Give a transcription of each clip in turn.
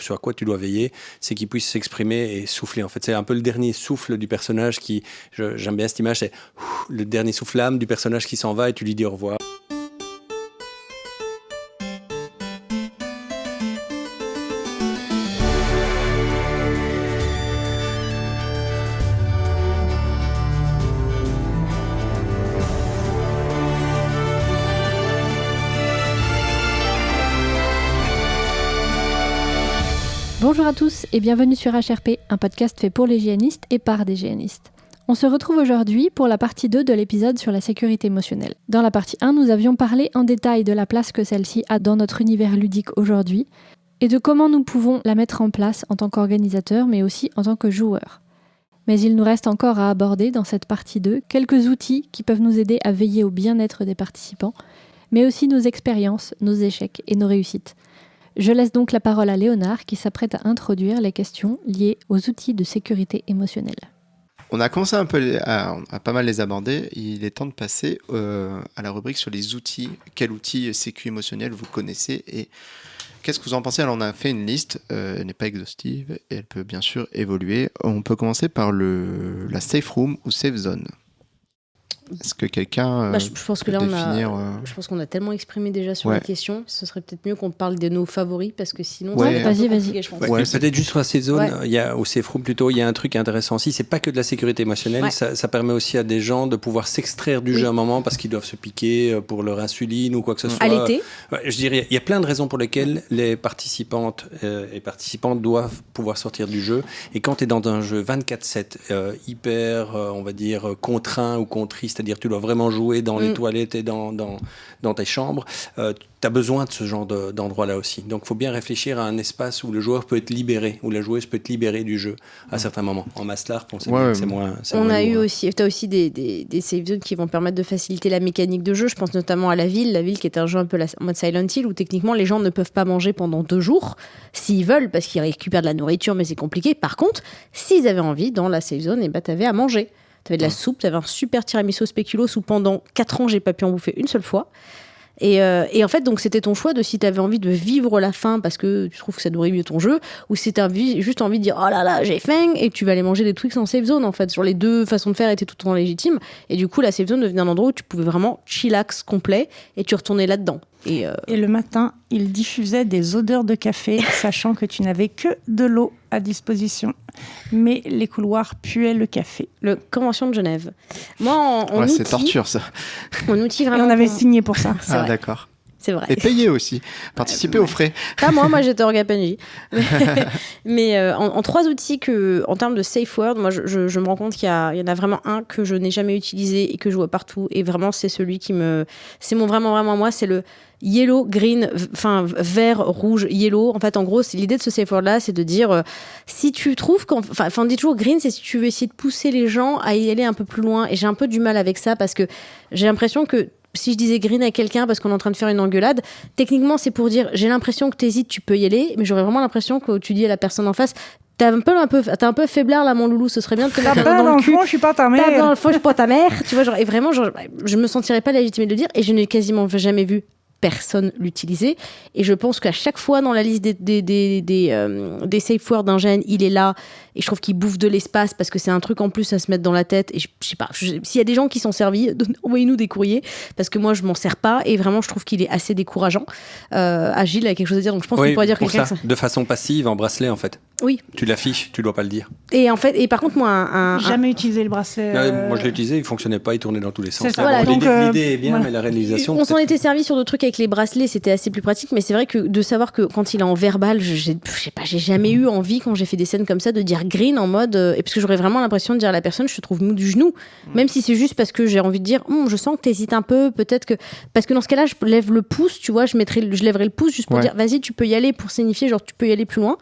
ce à quoi tu dois veiller, c'est qu'il puisse s'exprimer et souffler. En fait, c'est un peu le dernier souffle du personnage j'aime bien cette image, c'est le dernier souffle âme du personnage qui s'en va et tu lui dis au revoir. Bonjour à tous et bienvenue sur HRP, un podcast fait pour les hygiénistes et par des hygiénistes. On se retrouve aujourd'hui pour la partie 2 de l'épisode sur la sécurité émotionnelle. Dans la partie 1, nous avions parlé en détail de la place que celle-ci a dans notre univers ludique aujourd'hui et de comment nous pouvons la mettre en place en tant qu'organisateur mais aussi en tant que joueur. Mais il nous reste encore à aborder dans cette partie 2 quelques outils qui peuvent nous aider à veiller au bien-être des participants, mais aussi nos expériences, nos échecs et nos réussites. Je laisse donc la parole à Léonard qui s'apprête à introduire les questions liées aux outils de sécurité émotionnelle. On a commencé un peu à pas mal les aborder. Il est temps de passer à la rubrique sur les outils. Quel outil sécu émotionnel vous connaissez et qu'est-ce que vous en pensez? Alors on a fait une liste, elle n'est pas exhaustive et elle peut bien sûr évoluer. On peut commencer par la safe room ou safe zone. Est-ce que quelqu'un je pense que là je pense qu'on a tellement exprimé déjà sur la question, ce serait peut-être mieux qu'on parle de nos favoris parce que sinon vas-y. Je pense. Peut-être juste sur la safe zone, il y a au safe room plutôt, il y a un truc intéressant aussi, c'est pas que de la sécurité émotionnelle, ça permet aussi à des gens de pouvoir s'extraire du jeu un moment parce qu'ils doivent se piquer pour leur insuline ou quoi que ce soit. À l'été. Je dirais, il y a plein de raisons pour lesquelles les participantes et participants doivent pouvoir sortir du jeu, et quand tu es dans un jeu 24/7 hyper, on va dire, contraint ou contrit, c'est-à-dire tu dois vraiment jouer dans les toilettes et dans tes chambres, tu as besoin de ce genre d'endroit-là aussi. Donc, il faut bien réfléchir à un espace où le joueur peut être libéré, où la joueuse peut être libérée du jeu à certains moments. En mass-larp, on sait bien que c'est moins... On a eu aussi, tu as aussi des safe zones qui vont permettre de faciliter la mécanique de jeu. Je pense notamment à La Ville qui est un jeu un peu en mode Silent Hill, où techniquement les gens ne peuvent pas manger pendant 2 jours, s'ils veulent, parce qu'ils récupèrent de la nourriture, mais c'est compliqué. Par contre, s'ils avaient envie, dans la safe zone, tu avais à manger. Tu avais de la soupe, tu avais un super tiramisu spéculoos où pendant 4 ans, j'ai pas pu en bouffer une seule fois. Et en fait, donc, c'était ton choix de si tu avais envie de vivre la faim parce que tu trouves que ça nourrit mieux ton jeu, ou si tu as juste envie de dire oh là là, j'ai faim, et tu vas aller manger des trucs en safe zone. En fait, sur les deux façons de faire étaient tout le temps légitimes. Et du coup, la safe zone devenait un endroit où tu pouvais vraiment chillax complet et tu retournais là-dedans. Et le matin, il diffusait des odeurs de café, sachant que tu n'avais que de l'eau à disposition. Mais les couloirs puaient le café. Le Convention de Genève. Moi, en outil, c'est torture, ça. En outil, vraiment. Et on avait signé pour ça. Ah, d'accord. C'est vrai. Et payer aussi. Participer aux frais. Pas moi j'étais orga PNJ. Mais en 3 outils en termes de safe word, moi je me rends compte qu'il y en a vraiment un que je n'ai jamais utilisé et que je vois partout. Et vraiment, c'est celui c'est vraiment moi, c'est le yellow, green, enfin vert, rouge, yellow. En fait, en gros, c'est l'idée de ce safe word là, c'est de dire si tu trouves on dit toujours green, c'est si tu veux essayer de pousser les gens à y aller un peu plus loin. Et j'ai un peu du mal avec ça parce que j'ai l'impression que si je disais green à quelqu'un parce qu'on est en train de faire une engueulade, techniquement c'est pour dire j'ai l'impression que t'hésites, tu peux y aller, mais j'aurais vraiment l'impression que tu dis à la personne en face t'es un peu faiblard là mon loulou, ce serait bien de te mettre dans le cul. Fond, je suis pas ta mère. Dans le fond, je suis pas ta mère, tu vois, et vraiment je me sentirais pas légitimée de le dire, et je n'ai quasiment jamais vu personne l'utiliser, et je pense qu'à chaque fois dans la liste des safe words d'un gène, il est là, et je trouve qu'il bouffe de l'espace parce que c'est un truc en plus à se mettre dans la tête. Et je sais pas, s'il y a des gens qui s'en servent, envoyez-nous des courriers parce que moi je m'en sers pas, et vraiment je trouve qu'il est assez décourageant. Agile a quelque chose à dire, donc je pense qu'on pourrait dire pour quelqu'un ça, de façon passive en bracelet en fait. Oui. Tu l'affiches, tu dois pas le dire. Et en fait, et par contre moi jamais utilisé le bracelet. Moi je l'ai utilisé, il fonctionnait pas, il tournait dans tous les sens. C'est ça, voilà, donc, l'idée est bien, mais la réalisation. On s'en était servi sur d'autres trucs avec les bracelets, c'était assez plus pratique, mais c'est vrai que de savoir que quand il est en verbal, j'ai jamais eu envie quand j'ai fait des scènes comme ça de dire green en mode et parce que j'aurais vraiment l'impression de dire à la personne je te trouve mou du genou, même si c'est juste parce que j'ai envie de dire je sens que t'hésites un peu, peut-être que parce que dans ce cas-là je lève le pouce, tu vois, je lèverai le pouce juste pour dire vas-y tu peux y aller, pour signifier genre tu peux y aller plus loin.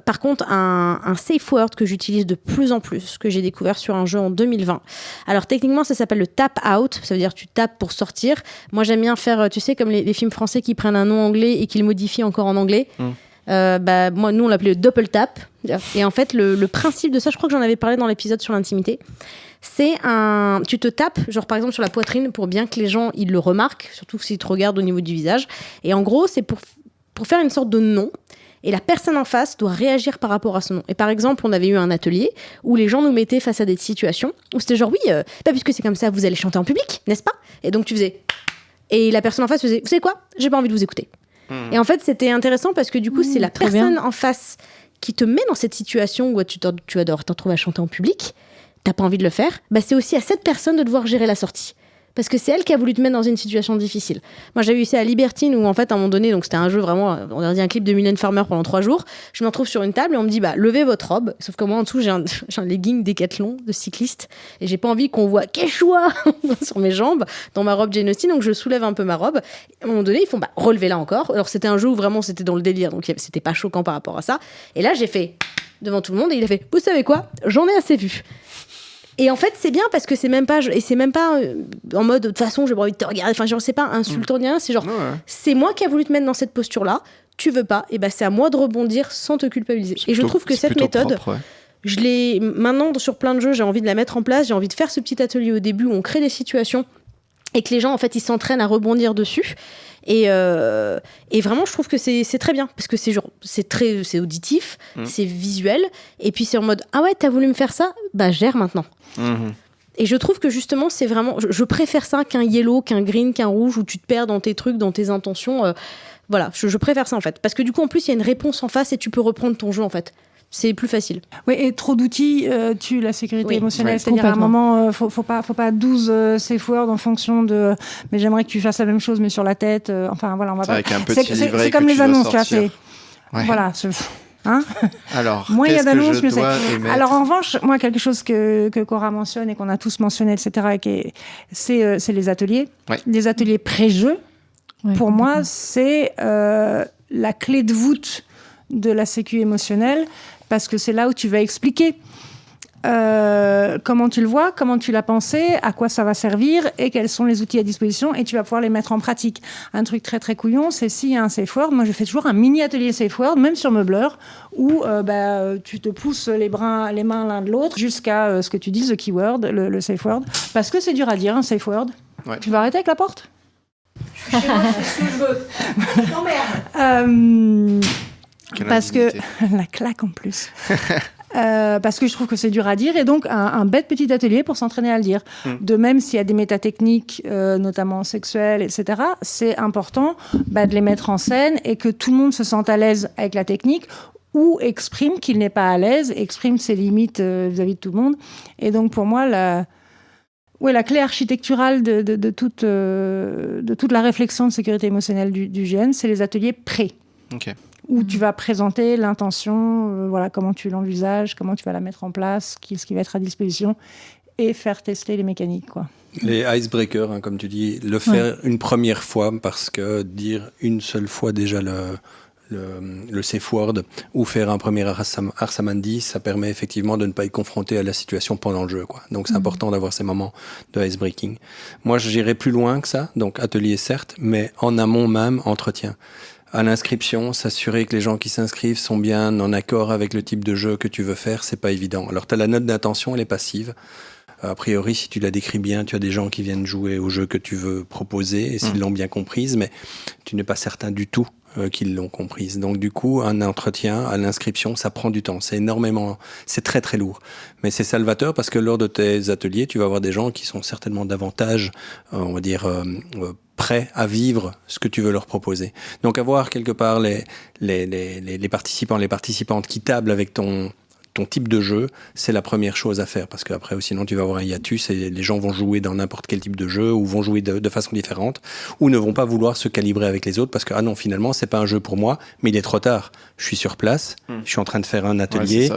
Par contre, un safe word que j'utilise de plus en plus, que j'ai découvert sur un jeu en 2020. Alors techniquement, ça s'appelle le tap out. Ça veut dire tu tapes pour sortir. Moi, j'aime bien faire, tu sais, comme les films français qui prennent un nom anglais et qui le modifient encore en anglais. Moi, nous, on l'appelait le double tap. Et en fait, le principe de ça, je crois que j'en avais parlé dans l'épisode sur l'intimité. C'est tu te tapes, genre par exemple sur la poitrine, pour bien que les gens ils le remarquent, surtout s'ils te regardent au niveau du visage. Et en gros, c'est pour faire une sorte de nom. et la personne en face doit réagir par rapport à son nom. Et par exemple, on avait eu un atelier où les gens nous mettaient face à des situations où c'était genre, oui, puisque c'est comme ça, vous allez chanter en public, n'est-ce pas? Et donc tu faisais... Et la personne en face faisait, vous savez quoi? J'ai pas envie de vous écouter. Et en fait, c'était intéressant parce que du coup, c'est la personne en face qui te met dans cette situation où tu vas devoir te retrouver à chanter en public. T'as pas envie de le faire. Bah, c'est aussi à cette personne de devoir gérer la sortie. Parce que c'est elle qui a voulu te mettre dans une situation difficile. Moi, j'avais eu ça à Libertine où, en fait, à un moment donné, donc c'était un jeu vraiment, on a dit un clip de Mylène Farmer pendant 3 jours. Je me retrouve sur une table et on me dit, levez votre robe. Sauf que moi, en dessous, j'ai un legging Décathlon de cycliste et j'ai pas envie qu'on voit Quechua sur mes jambes, dans ma robe Jane Austen. Donc, je soulève un peu ma robe. Et à un moment donné, ils font, relevez-la encore. Alors, c'était un jeu où vraiment c'était dans le délire. Donc, c'était pas choquant par rapport à ça. Et là, j'ai fait, devant tout le monde, et il a fait, vous savez quoi? J'en ai assez vu. Et en fait, c'est bien parce que c'est même pas en mode de toute façon, j'ai pas envie de te regarder. Enfin, genre, c'est pas insultant ni rien. C'est genre, c'est moi qui a voulu te mettre dans cette posture-là. Tu veux pas. Et c'est à moi de rebondir sans te culpabiliser. Et je trouve que cette méthode, propre, je l'ai maintenant sur plein de jeux. J'ai envie de la mettre en place. J'ai envie de faire ce petit atelier au début où on crée des situations et que les gens, en fait, ils s'entraînent à rebondir dessus. Et vraiment, je trouve que c'est très bien parce que c'est auditif, c'est visuel, et puis c'est en mode ah ouais, t'as voulu me faire ça, gère maintenant. Et je trouve que justement, c'est vraiment, je préfère ça qu'un yellow, qu'un green, qu'un rouge où tu te perds dans tes trucs, dans tes intentions. Voilà, je préfère ça en fait, parce que du coup, en plus, il y a une réponse en face et tu peux reprendre ton jeu en fait. C'est plus facile. Oui, et trop d'outils tue la sécurité émotionnelle. C'est-à-dire à un moment, faut pas 12 safe words en fonction de. Mais j'aimerais que tu fasses la même chose, mais sur la tête. Enfin voilà, on va pas. Avec un petit livret c'est comme les annonces, tu vois. Voilà. Hein? Alors, moins il y a d'annonces, mieux c'est. Émettre... Alors en revanche, moi quelque chose que Cora mentionne et qu'on a tous mentionné, etc. C'est les ateliers, les ateliers pré-jeu. Ouais, pour moi, c'est la clé de voûte de la sécu émotionnelle. Parce que c'est là où tu vas expliquer comment tu le vois, comment tu l'as pensé, à quoi ça va servir et quels sont les outils à disposition, et tu vas pouvoir les mettre en pratique. Un truc très très couillon, c'est s'il y a un safe word, moi je fais toujours un mini atelier safe word, même sur Meubleur, où tu te pousses les mains l'un de l'autre jusqu'à ce que tu dises le keyword, le safe word, parce que c'est dur à dire un safe word. Ouais. Tu vas arrêter avec la porte? Je suis chez moi, je fais ce que je veux. Non merde. Parce que la claque en plus. Parce que je trouve que c'est dur à dire, et donc un bête petit atelier pour s'entraîner à le dire. De même, s'il y a des métatechniques, notamment sexuelles, etc., c'est important de les mettre en scène et que tout le monde se sente à l'aise avec la technique, ou exprime qu'il n'est pas à l'aise, exprime ses limites vis-à-vis de tout le monde. Et donc pour moi, la clé architecturale de toute la réflexion de sécurité émotionnelle du GN, c'est les ateliers pré. Ok. Où tu vas présenter l'intention, comment tu l'envisages, comment tu vas la mettre en place, ce qui va être à disposition, et faire tester les mécaniques, quoi. Les icebreakers, comme tu dis, le faire une première fois, parce que dire une seule fois déjà le safe word, ou faire un premier Arsamandi, ça permet effectivement de ne pas être confronté à la situation pendant le jeu, quoi. Donc c'est important d'avoir ces moments de icebreaking. Moi, j'irai plus loin que ça, donc atelier certes, mais en amont même, entretien. À l'inscription, s'assurer que les gens qui s'inscrivent sont bien en accord avec le type de jeu que tu veux faire, c'est pas évident. Alors, tu as la note d'intention, elle est passive. A priori, si tu la décris bien, tu as des gens qui viennent jouer au jeu que tu veux proposer, et s'ils l'ont bien comprise, mais tu n'es pas certain du tout qu'ils l'ont comprise. Donc, du coup, un entretien à l'inscription, ça prend du temps. C'est très, très lourd. Mais c'est salvateur parce que lors de tes ateliers, tu vas avoir des gens qui sont certainement davantage, on va dire, prêts à vivre ce que tu veux leur proposer. Donc, avoir quelque part les participants, les participantes qui tablent avec ton type de jeu, c'est la première chose à faire, parce qu'après, sinon, tu vas avoir un hiatus et les gens vont jouer dans n'importe quel type de jeu, ou vont jouer de façon différente, ou ne vont pas vouloir se calibrer avec les autres, parce que, non, finalement, c'est pas un jeu pour moi, mais il est trop tard. Je suis sur place, je suis en train de faire un atelier,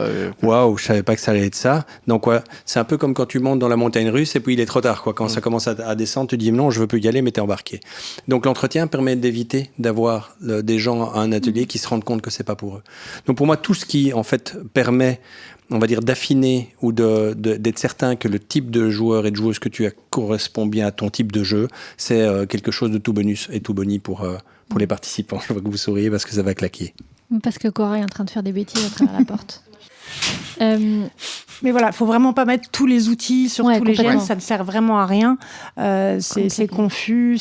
waouh, je savais pas que ça allait être ça. Donc, c'est un peu comme quand tu montes dans la montagne russe, et puis il est trop tard, quoi. Quand ça commence à descendre, tu dis, non, je veux plus y aller, mais t'es embarqué. Donc, l'entretien permet d'éviter d'avoir des gens à un atelier qui se rendent compte que c'est pas pour eux. Donc, pour moi, tout ce qui, en fait, permet, on va dire, d'affiner ou d'être certain que le type de joueur et de joueuse que tu as correspond bien à ton type de jeu, c'est quelque chose de tout bonus et tout boni pour les participants. Je vois que vous souriez parce que ça va claquer. Parce que Cora est en train de faire des bêtises à travers la porte. Mais voilà, il faut vraiment pas mettre tous les outils sur tous les gènes, ça ne sert vraiment à rien. C'est confus,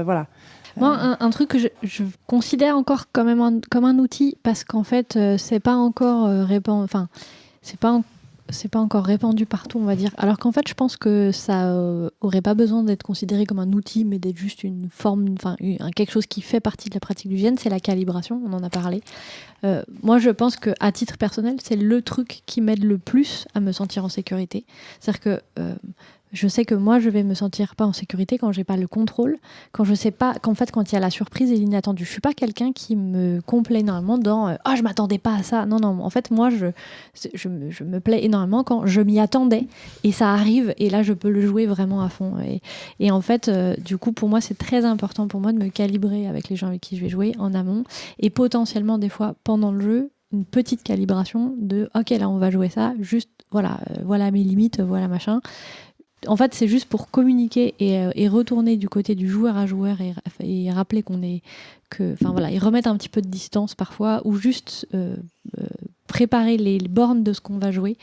voilà. Moi, un truc que je considère encore quand même comme un outil, parce qu'en fait, c'est pas encore c'est pas encore répandu partout, on va dire. Alors qu'en fait, je pense que ça aurait pas besoin d'être considéré comme un outil, mais d'être juste une forme, quelque chose qui fait partie de la pratique du GN, c'est la calibration, on en a parlé. Moi, je pense qu'à titre personnel, c'est le truc qui m'aide le plus à me sentir en sécurité. C'est-à-dire que je sais que moi, je vais me sentir pas en sécurité quand j'ai pas le contrôle, quand je sais pas, qu'en fait, quand il y a la surprise et l'inattendu. Je suis pas quelqu'un qui me complaît énormément dans je m'attendais pas à ça. Non, en fait, moi, je me plais énormément quand je m'y attendais et ça arrive et là, je peux le jouer vraiment à fond. Et en fait, du coup, pour moi, c'est très important pour moi de me calibrer avec les gens avec qui je vais jouer en amont et potentiellement, des fois, pendant le jeu, une petite calibration de ok, là, on va jouer ça, juste voilà mes limites, voilà machin. En fait, c'est juste pour communiquer et retourner du côté du joueur à joueur et rappeler et remettre un petit peu de distance parfois, ou juste préparer les bornes de ce qu'on va jouer.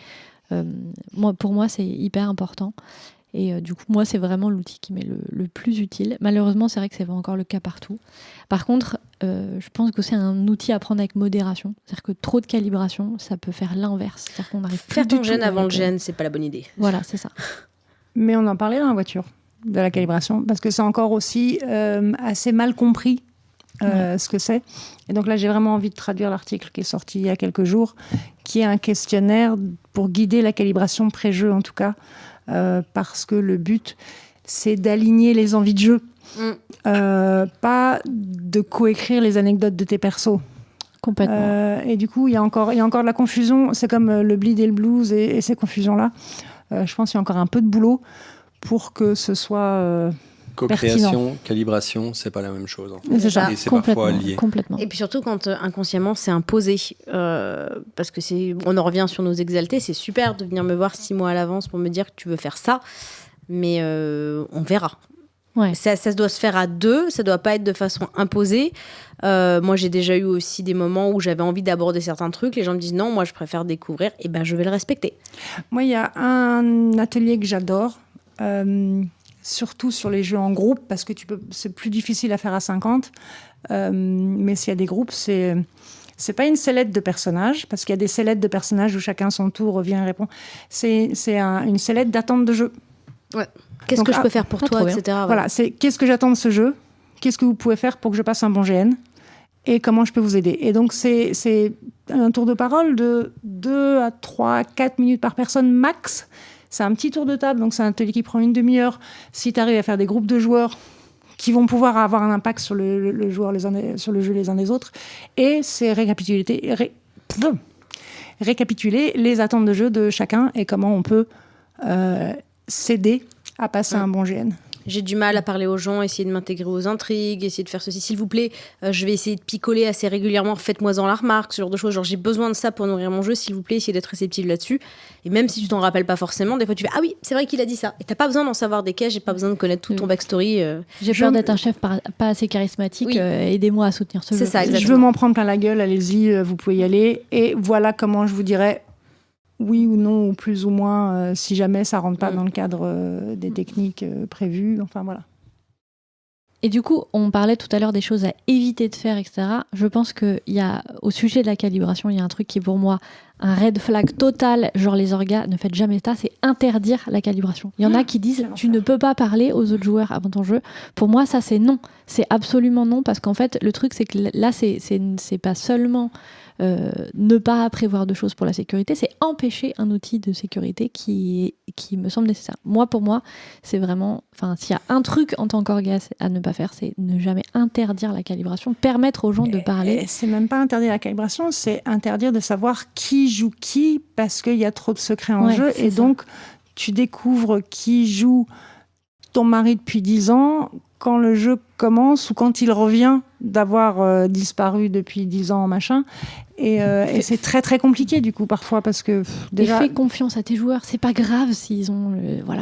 Pour moi, c'est hyper important. Et du coup, moi, c'est vraiment l'outil qui m'est le plus utile. Malheureusement, c'est vrai que c'est pas encore le cas partout. Par contre, je pense que c'est un outil à prendre avec modération. C'est-à-dire que trop de calibration, ça peut faire l'inverse. C'est-à-dire qu'on arrive Faire ton gène avant le gène, c'est pas la bonne idée. Voilà, c'est ça. Mais on en parlait dans la voiture, de la calibration, parce que c'est encore aussi assez mal compris ce que c'est. Et donc là, j'ai vraiment envie de traduire l'article qui est sorti il y a quelques jours, qui est un questionnaire pour guider la calibration pré-jeu, en tout cas, parce que le but, c'est d'aligner les envies de jeu, pas de coécrire les anecdotes de tes persos. Complètement. Et du coup, il y a encore de la confusion. C'est comme le bleed et le blues et ces confusions-là. Je pense qu'il y a encore un peu de boulot pour que ce soit co-création, pertinent. calibration, c'est pas la même chose. En fait. C'est ça. Et c'est parfois lié. Complètement. Et puis surtout quand inconsciemment c'est imposé, parce que on en revient sur nos exaltés, c'est super de venir me voir 6 mois à l'avance pour me dire que tu veux faire ça, mais on verra. Ouais. Ça doit se faire à deux, ça doit pas être de façon imposée. Moi, j'ai déjà eu aussi des moments où j'avais envie d'aborder certains trucs. Les gens me disent non, moi, je préfère découvrir. Et ben, je vais le respecter. Moi, il y a un atelier que j'adore, surtout sur les jeux en groupe, parce que c'est plus difficile à faire à 50. Mais s'il y a des groupes, c'est pas une sellette de personnages, parce qu'il y a des sellettes de personnages où chacun son tour revient et répond. C'est une sellette d'attente de jeu. Ouais. Qu'est-ce que je peux faire pour toi, etc. Ouais. Voilà, c'est qu'est-ce que j'attends de ce jeu, qu'est-ce que vous pouvez faire pour que je passe un bon GN et comment je peux vous aider. Et donc, c'est un tour de parole de 2 à 3, 4 minutes par personne max. C'est un petit tour de table, donc c'est un atelier qui prend une demi-heure. Si tu arrives à faire des groupes de joueurs qui vont pouvoir avoir un impact sur le joueur sur le jeu les uns des autres, et c'est récapituler les attentes de jeu de chacun et comment on peut s'aider à passer un bon GN. J'ai du mal à parler aux gens, essayer de m'intégrer aux intrigues, essayer de faire ceci. S'il vous plaît, je vais essayer de picoler assez régulièrement. Faites-moi-en la remarque, ce genre de choses. Genre, j'ai besoin de ça pour nourrir mon jeu. S'il vous plaît, essayez d'être réceptif là-dessus. Et même si tu t'en rappelles pas forcément, des fois tu fais ah oui, c'est vrai qu'il a dit ça. Et t'as pas besoin d'en savoir des caches, j'ai pas besoin de connaître tout ton backstory. J'ai peur d'être un chef pas assez charismatique. Oui. Aidez-moi à soutenir ce jeu. C'est ça, exactement. Je veux m'en prendre plein la gueule. Allez-y, vous pouvez y aller. Et voilà comment je vous dirais oui ou non, ou plus ou moins, si jamais ça rentre pas dans le cadre des techniques prévues. Enfin voilà. Et du coup, on parlait tout à l'heure des choses à éviter de faire, etc. Je pense qu'il y a, au sujet de la calibration, il y a un truc qui est pour moi un red flag total, genre les orgas, ne faites jamais ça, c'est interdire la calibration. Il y en a qui disent, tu ne peux pas parler aux autres joueurs avant ton jeu. Pour moi, ça c'est non. C'est absolument non, parce qu'en fait, le truc c'est que là, c'est pas seulement ne pas prévoir de choses pour la sécurité, c'est empêcher un outil de sécurité qui me semble nécessaire. Pour moi, c'est vraiment, s'il y a un truc en tant qu'orgas à ne pas faire, c'est ne jamais interdire la calibration, permettre aux gens de parler. C'est même pas interdire la calibration, c'est interdire de savoir qui joue qui, parce qu'il y a trop de secrets en jeu, et donc tu découvres qui joue ton mari depuis 10 ans quand le jeu commence ou quand il revient d'avoir disparu depuis 10 ans, machin. Et c'est très très compliqué du coup parfois parce que déjà fais confiance à tes joueurs, c'est pas grave s'ils ont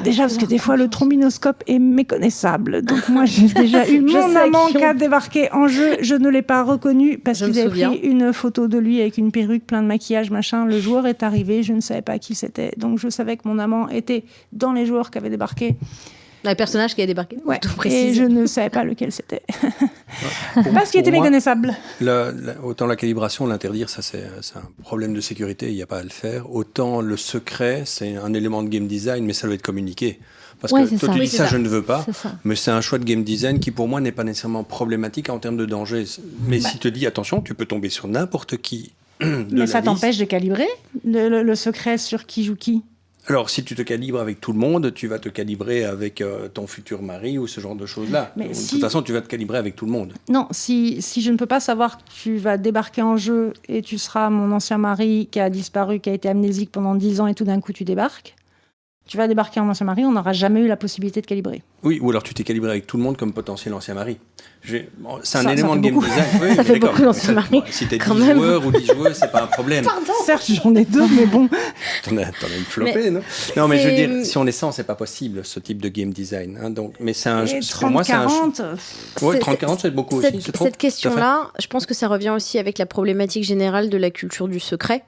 déjà parce que des fois le trombinoscope est méconnaissable. Donc moi j'ai déjà eu mon amant qui a débarqué en jeu, je ne l'ai pas reconnu parce qu'ils avaient pris une photo de lui avec une perruque, plein de maquillage, machin. Le joueur est arrivé, je ne savais pas qui c'était, donc je savais que mon amant était dans les joueurs qui avaient débarqué. Un personnage qui a débarqué. Ouais. Tout Et précis. je ne savais pas lequel c'était. Pour- Parce qu'il était pour moi, méconnaissable. Autant la calibration, l'interdire, ça c'est un problème de sécurité, il n'y a pas à le faire. Autant le secret, c'est un élément de game design, mais ça doit être communiqué. Parce Ouais, que c'est toi ça. tu Oui, dis c'est ça, ça. je ne veux pas, C'est ça. mais c'est un choix de game design qui pour moi n'est pas nécessairement problématique en termes de danger. Mais si te dit attention, tu peux tomber sur n'importe qui. Mais ça t'empêche de calibrer le secret sur qui joue qui. Alors, si tu te calibres avec tout le monde, tu vas te calibrer avec ton futur mari ou ce genre de choses-là. Mais De si- toute façon, tu vas te calibrer avec tout le monde. Non, si je ne peux pas savoir que tu vas débarquer en jeu et tu seras mon ancien mari qui a disparu, qui a été amnésique pendant 10 ans et tout d'un coup tu débarques, tu vas débarquer en ancien mari, on n'aura jamais eu la possibilité de calibrer. Oui, ou alors tu t'es calibré avec tout le monde comme potentiel ancien mari. C'est un Ça élément fait de game beaucoup. design. Oui, Ça mais fait d'accord. beaucoup d'anciens Ça, maris, si t'as 10 quand même. joueurs ou 10 joueuses, c'est pas un problème. Certes, j'en ai 2, mais bon. T'en as une flopée, non? Non, mais je veux c'est- dire, si on est 100, c'est pas possible, ce type de game design. Hein, donc, mais c'est un, Et pour moi, c'est un. 30-40, Ouais, C'est- 30-40, c'est beaucoup aussi. C'est trop. Cette question-là, je pense que ça revient aussi avec la problématique générale de la culture du secret.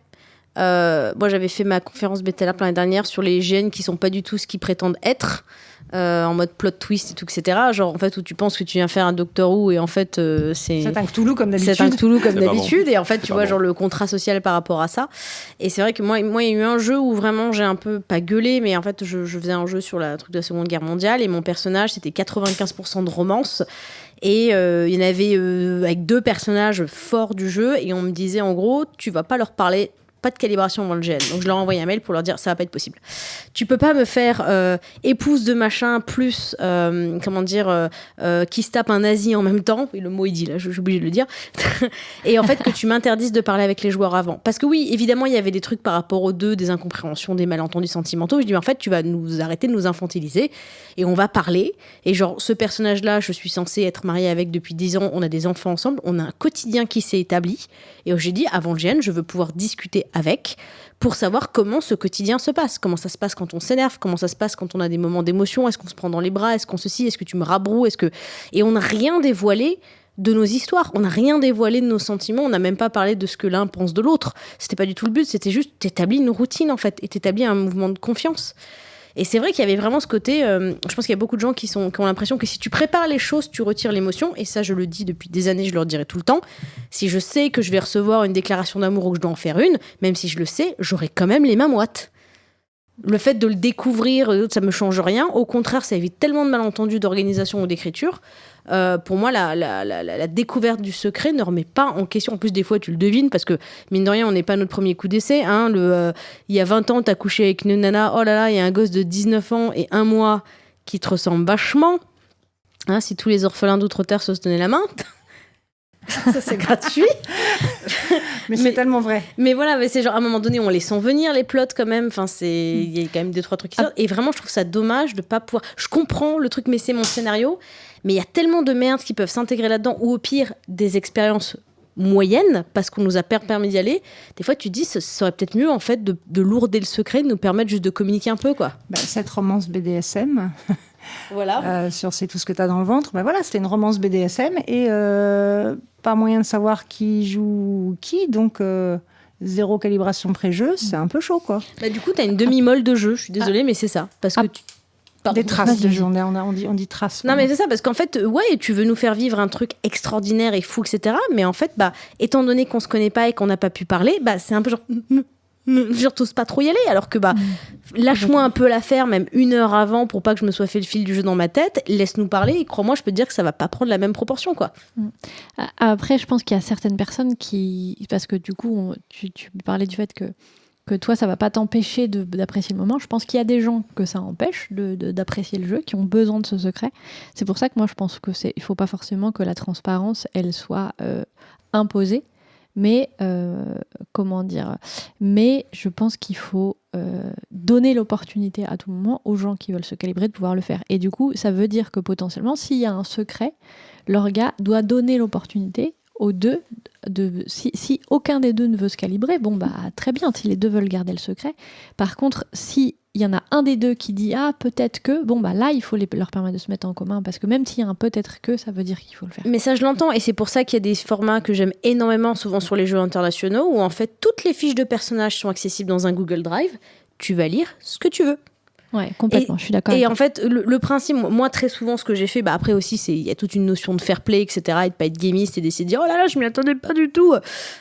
Moi, j'avais fait ma conférence Beta Lab l'année dernière sur les GN qui sont pas du tout ce qu'ils prétendent être, en mode plot twist et tout, etc. Genre, en fait, où tu penses que tu viens faire un Doctor Who et en fait, c'est c'est un Cthulhu comme d'habitude. c'est un Cthulhu comme C'est pas d'habitude. Et en fait, C'est tu pas vois, bon. genre le contrat social par rapport à ça. Et c'est vrai que moi, il y a eu un jeu où vraiment j'ai un peu, pas gueulé, mais en fait, je faisais un jeu sur la truc de la Seconde Guerre mondiale et mon personnage, c'était 95% de romance. Et il y en avait avec 2 personnages forts du jeu. Et on me disait, en gros, tu vas pas leur parler. Pas de calibration avant le GN. Donc je leur ai envoyé un mail pour leur dire ça va pas être possible. Tu peux pas me faire épouse de machin plus qui se tape un nazi en même temps. Oui, le mot il dit là, je suis obligée de le dire. Et en fait que tu m'interdises de parler avec les joueurs avant. Parce que oui, évidemment il y avait des trucs par rapport aux deux, des incompréhensions, des malentendus sentimentaux. Je dis mais en fait tu vas nous arrêter de nous infantiliser et on va parler. Et genre ce personnage là, je suis censée être mariée avec depuis 10 ans. On a des enfants ensemble. On a un quotidien qui s'est établi. Et j'ai dit, avant le GN, je veux pouvoir discuter avec pour savoir comment ce quotidien se passe. Comment ça se passe quand on s'énerve, comment ça se passe quand on a des moments d'émotion, est-ce qu'on se prend dans les bras, est-ce qu'on ceci, est-ce que tu me rabroues, Et on n'a rien dévoilé de nos histoires, on n'a rien dévoilé de nos sentiments, on n'a même pas parlé de ce que l'un pense de l'autre. C'était pas du tout le but, c'était juste t'établis une routine en fait, et t'établis un mouvement de confiance. Et c'est vrai qu'il y avait vraiment ce côté, je pense qu'il y a beaucoup de gens qui ont l'impression que si tu prépares les choses, tu retires l'émotion. Et ça, je le dis depuis des années, je leur dirai tout le temps. Si je sais que je vais recevoir une déclaration d'amour ou que je dois en faire une, même si je le sais, j'aurai quand même les mains moites. Le fait de le découvrir, ça me change rien. Au contraire, ça évite tellement de malentendus d'organisation ou d'écriture. Pour moi, la découverte du secret ne remet pas en question. En plus, des fois, tu le devines parce que, mine de rien, on n'est pas notre premier coup d'essai. Hein. Il y a 20 ans, t'as couché avec une nana. Oh là là, il y a un gosse de 19 ans et 1 mois qui te ressemble vachement. Hein, si tous les orphelins d'outre-terre se tenaient la main. Ça, c'est gratuit. Mais c'est tellement vrai. Mais voilà, mais c'est genre à un moment donné, on les sent venir les plots quand même. Enfin, il y a quand même 2-3 trucs qui sortent. Et vraiment, je trouve ça dommage de pas pouvoir. Je comprends le truc, mais c'est mon scénario. Mais il y a tellement de merde qui peuvent s'intégrer là-dedans, ou au pire des expériences moyennes parce qu'on nous a permis d'y aller. Des fois, tu te dis, ce serait peut-être mieux en fait de lourder le secret, de nous permettre juste de communiquer un peu, quoi. Cette romance BDSM. Voilà. Sur C'est tout ce que tu as dans le ventre. Voilà, c'était une romance BDSM et pas moyen de savoir qui joue qui, donc 0 calibration pré-jeu, c'est un peu chaud, quoi. Bah, du coup, t'as une demi-molle de jeu. Je suis désolée, mais c'est ça. Parce que Pardon. Des traces de jeu, on dit traces. Non, mais c'est ça, parce qu'en fait, ouais, tu veux nous faire vivre un truc extraordinaire et fou, etc. Mais en fait, étant donné qu'on se connaît pas et qu'on n'a pas pu parler, c'est un peu genre... Je n'ose pas trop y aller, alors que lâche-moi un peu l'affaire, même 1 heure avant, pour pas que je me sois fait le fil du jeu dans ma tête, laisse-nous parler, et crois-moi, je peux te dire que ça va pas prendre la même proportion, quoi. Après, je pense qu'il y a certaines personnes qui... Parce que du coup, tu parlais du fait que toi, ça va pas t'empêcher d'apprécier le moment. Je pense qu'il y a des gens que ça empêche d'apprécier le jeu, qui ont besoin de ce secret. C'est pour ça que moi, je pense il faut pas forcément que la transparence, elle soit imposée. Mais, mais je pense qu'il faut donner l'opportunité à tout moment aux gens qui veulent se calibrer de pouvoir le faire. Et du coup, ça veut dire que potentiellement, s'il y a un secret, l'orga doit donner l'opportunité aux deux, si aucun des deux ne veut se calibrer, très bien, si les deux veulent garder le secret. Par contre, si il y en a un des deux qui dit peut-être que, là il faut leur permettre de se mettre en commun, parce que même s'il y a un peut-être que, ça veut dire qu'il faut le faire. Mais ça je l'entends, et c'est pour ça qu'il y a des formats que j'aime énormément, souvent sur les jeux internationaux, où en fait toutes les fiches de personnages sont accessibles dans un Google Drive. Tu vas lire ce que tu veux. Ouais, complètement, je suis d'accord. Et en fait, le principe, moi, très souvent, ce que j'ai fait, après aussi, il y a toute une notion de fair play, etc., et de pas être gamiste, et d'essayer de dire, oh là là, je m'y attendais pas du tout.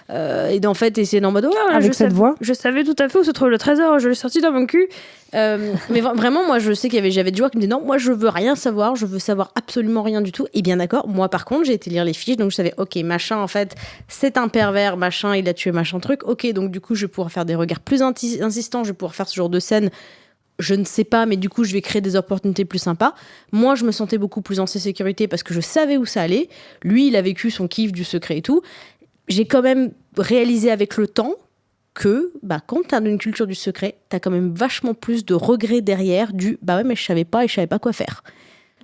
Et d'en fait, essayer d'en mode, ouais, Avec cette voix. je savais tout à fait où se trouve le trésor, je l'ai sorti dans mon cul. Mais vraiment, moi, je sais j'avais des joueurs qui me disaient, non, moi, je veux rien savoir, je veux savoir absolument rien du tout. Et bien d'accord, moi, par contre, j'ai été lire les fiches, donc je savais, ok, machin, en fait, c'est un pervers, machin, il a tué machin truc. Ok, donc du coup, je vais pouvoir faire des regards plus insistants, je vais pouvoir faire ce genre de scène. Je ne sais pas, mais du coup, je vais créer des opportunités plus sympas. Moi, je me sentais beaucoup plus en sécurité parce que je savais où ça allait. Lui, il a vécu son kiff du secret et tout. J'ai quand même réalisé avec le temps que quand tu as une culture du secret, tu as quand même vachement plus de regrets derrière ouais, mais je savais pas et je savais pas quoi faire.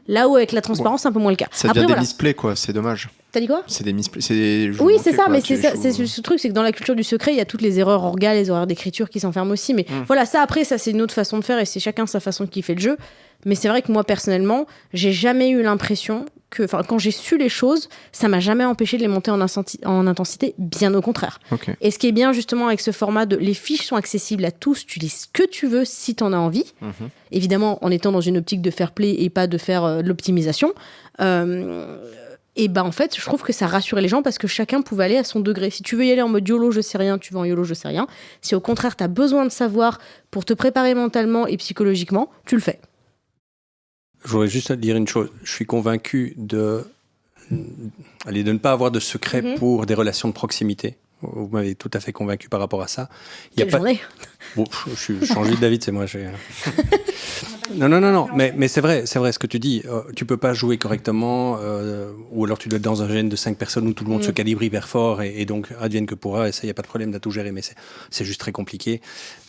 Là où avec la transparence, c'est un peu moins le cas. Ça devient des misplays, quoi, c'est dommage. T'as dit quoi ? C'est des misplays. Oui, c'est ça, mais c'est ce truc, c'est que dans la culture du secret, il y a toutes les erreurs orga, les erreurs d'écriture qui s'enferment aussi. Mais voilà, ça après, ça c'est une autre façon de faire et c'est chacun sa façon qui fait le jeu. Mais c'est vrai que moi, personnellement, j'ai jamais eu l'impression que, quand j'ai su les choses, ça m'a jamais empêché de les monter en intensité, bien au contraire. Okay. Et ce qui est bien justement avec ce format les fiches sont accessibles à tous, tu lis ce que tu veux si t'en as envie. Évidemment, en étant dans une optique de fair play et pas de faire de l'optimisation. Et en fait, je trouve que ça rassurait les gens parce que chacun pouvait aller à son degré. Si tu veux y aller en mode YOLO, je sais rien, tu vas en YOLO, je sais rien. Si au contraire, tu as besoin de savoir pour te préparer mentalement et psychologiquement, tu le fais. Je voudrais juste dire une chose. Je suis convaincu de ne pas avoir de secret pour des relations de proximité. Vous m'avez tout à fait convaincu par rapport à ça. Quelle journée. Bon, je change de David, c'est moi. Non. Mais c'est vrai ce que tu dis. Tu peux pas jouer correctement, ou alors tu dois être dans un gène de 5 personnes où tout le monde se calibre hyper fort et donc advienne que pourra. Et ça, il y a pas de problème d'à tout gérer, mais c'est juste très compliqué.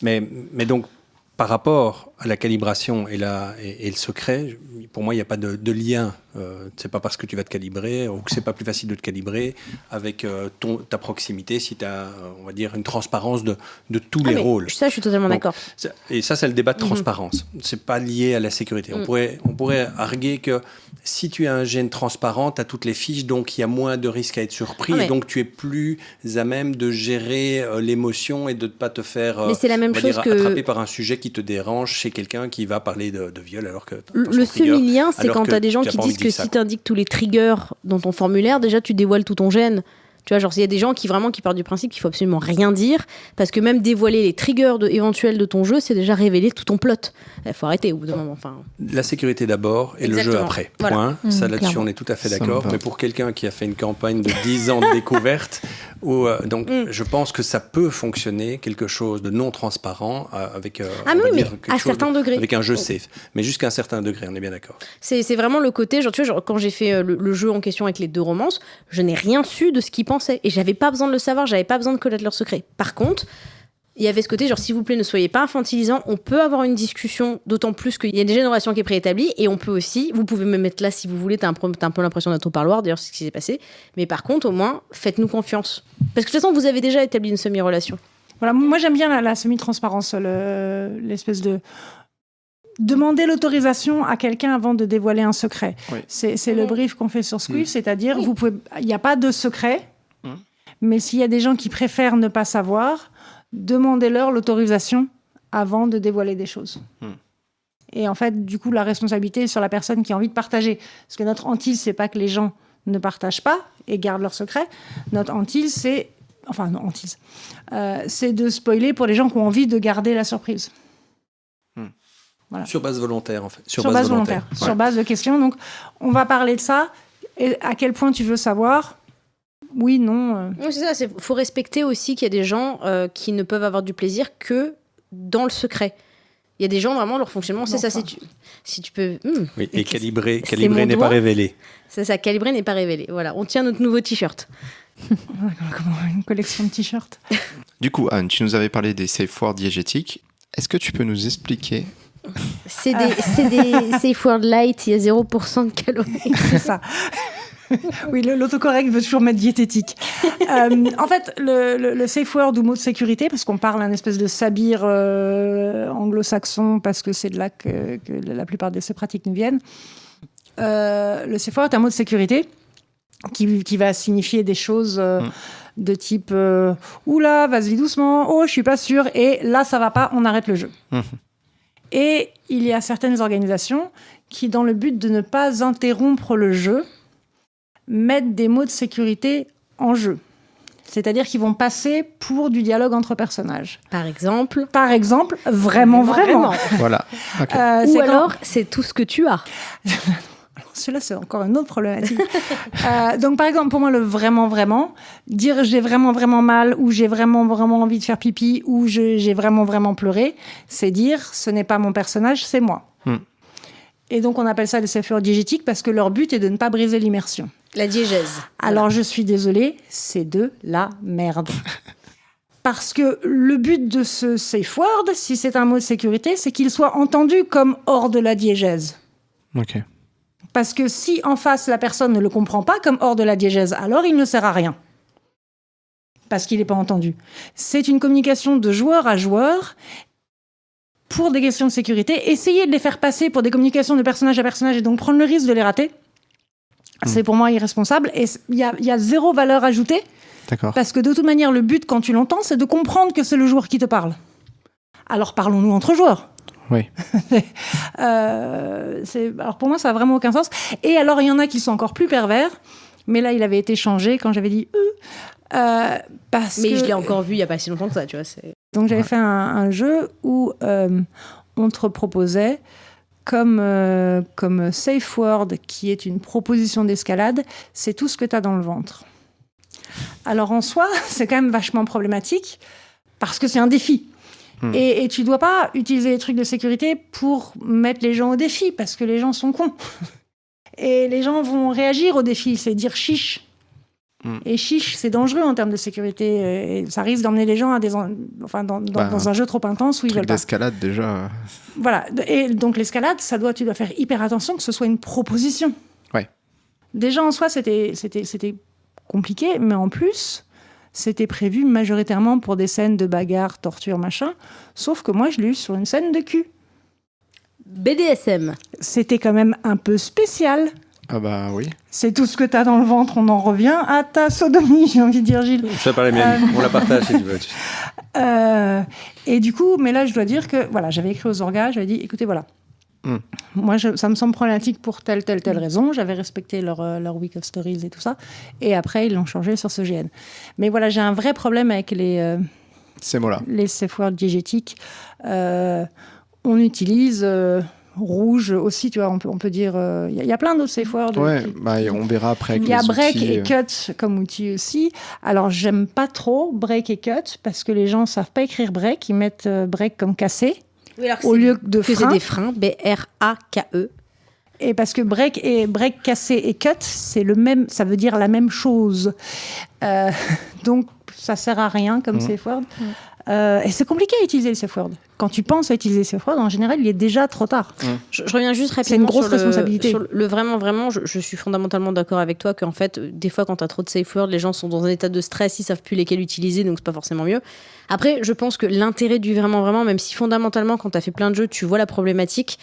Mais donc par rapport à la calibration et le secret, pour moi, il n'y a pas de lien. C'est pas parce que tu vas te calibrer ou que c'est pas plus facile de te calibrer avec ta proximité si tu as, on va dire, une transparence de tous les rôles. Ça, je suis totalement d'accord. Et ça, c'est le débat de transparence. C'est pas lié à la sécurité. On pourrait arguer que si tu as un gène transparent, tu as toutes les fiches, donc il y a moins de risques à être surpris et donc tu es plus à même de gérer l'émotion et de ne pas te faire attraper par un sujet qui te dérange chez quelqu'un qui va parler de viol alors que le semi-lien, c'est quand tu as des gens qui disent que si tu indiques tous les triggers dans ton formulaire, déjà tu dévoiles tout ton gène. Tu vois, genre, il y a des gens qui partent du principe qu'il faut absolument rien dire, parce que même dévoiler les triggers éventuels de ton jeu, c'est déjà révéler tout ton plot. Il faut arrêter au bout d'un moment. La sécurité d'abord et le jeu après. Voilà. Point. Ça, là-dessus, clairement. on est tout à fait d'accord. Mais pour quelqu'un qui a fait une campagne de 10 ans de découverte, je pense que ça peut fonctionner, quelque chose de non transparent, avec à certains degrés. Avec un jeu safe. Mais jusqu'à un certain degré, on est bien d'accord. C'est vraiment le côté, tu vois, quand j'ai fait le jeu en question avec les 2 romances, je n'ai rien su de ce qu'ils pensaient. Et j'avais pas besoin de le savoir, j'avais pas besoin de connaître leurs secrets. Par contre, il y avait ce côté, genre, s'il vous plaît, ne soyez pas infantilisants, on peut avoir une discussion, d'autant plus qu'il y a une génération qui est préétablie, et on peut aussi, vous pouvez me mettre là si vous voulez, t'as un peu l'impression d'être au parloir, d'ailleurs, c'est ce qui s'est passé, mais par contre, au moins, faites-nous confiance. Parce que de toute façon, vous avez déjà établi une semi-relation. Voilà, moi j'aime bien la semi-transparence, l'espèce de demander l'autorisation à quelqu'un avant de dévoiler un secret. Oui. C'est le brief qu'on fait sur Squiff, c'est-à-dire, il n'y a pas de secret, mais s'il y a des gens qui préfèrent ne pas savoir, demandez-leur l'autorisation avant de dévoiler des choses. Et en fait, du coup, la responsabilité est sur la personne qui a envie de partager. Parce que notre hantise, c'est pas que les gens ne partagent pas et gardent leur secret. Notre hantise, c'est de spoiler pour les gens qui ont envie de garder la surprise. Voilà. Sur base volontaire, en fait. Sur base volontaire. Ouais. Sur base de questions. Donc, on va parler de ça. Et à quel point tu veux savoir ? Oui, non. Oui, c'est ça. Il faut respecter aussi qu'il y a des gens qui ne peuvent avoir du plaisir que dans le secret. Il y a des gens, vraiment, leur fonctionnement, c'est ça. Si tu peux... Oui, et calibrer n'est pas révélé. C'est ça, calibrer n'est pas révélé. Voilà, on tient notre nouveau t-shirt. Une collection de t-shirts. Du coup, Anne, tu nous avais parlé des safe words diégétiques. Est-ce que tu peux nous expliquer ? C'est des safe word light, il y a 0% de calories. C'est ça. Oui, l'autocorrect veut toujours mettre diététique. En fait, le safe word ou mot de sécurité, parce qu'on parle un espèce de sabir anglo-saxon, parce que c'est de là que la plupart de ces pratiques nous viennent. Le safe word est un mot de sécurité qui va signifier des choses de type oula, vas-y doucement, oh, je suis pas sûre, et là, ça va pas, on arrête le jeu. Et il y a certaines organisations qui, dans le but de ne pas interrompre le jeu, mettent des mots de sécurité en jeu. C'est-à-dire qu'ils vont passer pour du dialogue entre personnages. Par exemple, vraiment. Voilà. Ok. ou alors, c'est tout ce que tu as. Celui-là, c'est encore une autre problématique. Donc, par exemple, pour moi, le vraiment, dire j'ai vraiment mal, ou j'ai vraiment envie de faire pipi, ou j'ai vraiment pleuré, c'est dire ce n'est pas mon personnage, c'est moi. Et donc, on appelle ça des safe words diégétiques parce que leur but est de ne pas briser l'immersion. La diégèse. Alors, je suis désolée, c'est de la merde. Parce que le but de ce safe word, si c'est un mot de sécurité, c'est qu'il soit entendu comme hors de la diégèse. Ok. Parce que si en face, la personne ne le comprend pas comme hors de la diégèse, alors il ne sert à rien. Parce qu'il n'est pas entendu. C'est une communication de joueur à joueur pour des questions de sécurité. Essayer de les faire passer pour des communications de personnage à personnage et donc prendre le risque de les rater, c'est pour moi irresponsable. Et il y a zéro valeur ajoutée. D'accord. Parce que de toute manière, le but, quand tu l'entends, c'est de comprendre que c'est le joueur qui te parle. Alors parlons-nous entre joueurs. Oui. Alors pour moi, ça n'a vraiment aucun sens. Et alors, il y en a qui sont encore plus pervers. Mais là, il avait été changé quand j'avais dit parce Mais que... je l'ai encore vu il n'y a pas si longtemps que ça, tu vois. Donc j'avais fait un jeu où on te proposait comme safe word, qui est une proposition d'escalade, c'est tout ce que tu as dans le ventre. Alors en soi, c'est quand même vachement problématique parce que c'est un défi. Et tu dois pas utiliser les trucs de sécurité pour mettre les gens au défi parce que les gens sont cons. Et les gens vont réagir au défi, c'est dire chiche. Et chiche, c'est dangereux en termes de sécurité. Et ça risque d'emmener les gens à dans un jeu trop intense où ils veulent pas. L'escalade déjà. Voilà. Et donc l'escalade, tu dois faire hyper attention que ce soit une proposition. Ouais. Déjà en soi, c'était compliqué, mais en plus, c'était prévu majoritairement pour des scènes de bagarre, torture, machin. Sauf que moi, je l'ai eu sur une scène de cul. BDSM. C'était quand même un peu spécial. Ah bah oui. C'est tout ce que t'as dans le ventre, on en revient à ta sodomie, j'ai envie de dire, Gilles. Ça pas la mienne, on la partage si tu veux. Et du coup, mais là, je dois dire que, voilà, j'avais écrit aux orgas, j'avais dit, écoutez, voilà. Moi, ça me semble problématique pour telle raison. J'avais respecté leur Week of Stories et tout ça. Et après, ils l'ont changé sur ce GN. Mais voilà, j'ai un vrai problème avec ces mots-là. Les safe words diégétiques. On utilise rouge aussi, tu vois, on peut dire... Il y a plein d'autres safe words. Ouais, on verra après avec les outils. Il y a break et cut comme outil aussi. Alors, j'aime pas trop break et cut parce que les gens savent pas écrire break. Ils mettent break comme cassé. Oui, au lieu de frein. C'est des freins, B-R-A-K-E. Et parce que break, cassé et cut, c'est le même, ça veut dire la même chose. Donc, ça sert à rien comme safe word. Et c'est compliqué à utiliser le safe word. Quand tu penses à utiliser le safe word, en général, il est déjà trop tard. Je reviens juste rapidement. C'est une grosse responsabilité. Sur le vraiment, je suis fondamentalement d'accord avec toi qu'en fait, des fois, quand tu as trop de safe word, les gens sont dans un état de stress, ils savent plus lesquels utiliser, donc c'est pas forcément mieux. Après, je pense que l'intérêt du vraiment, même si fondamentalement, quand tu as fait plein de jeux, tu vois la problématique,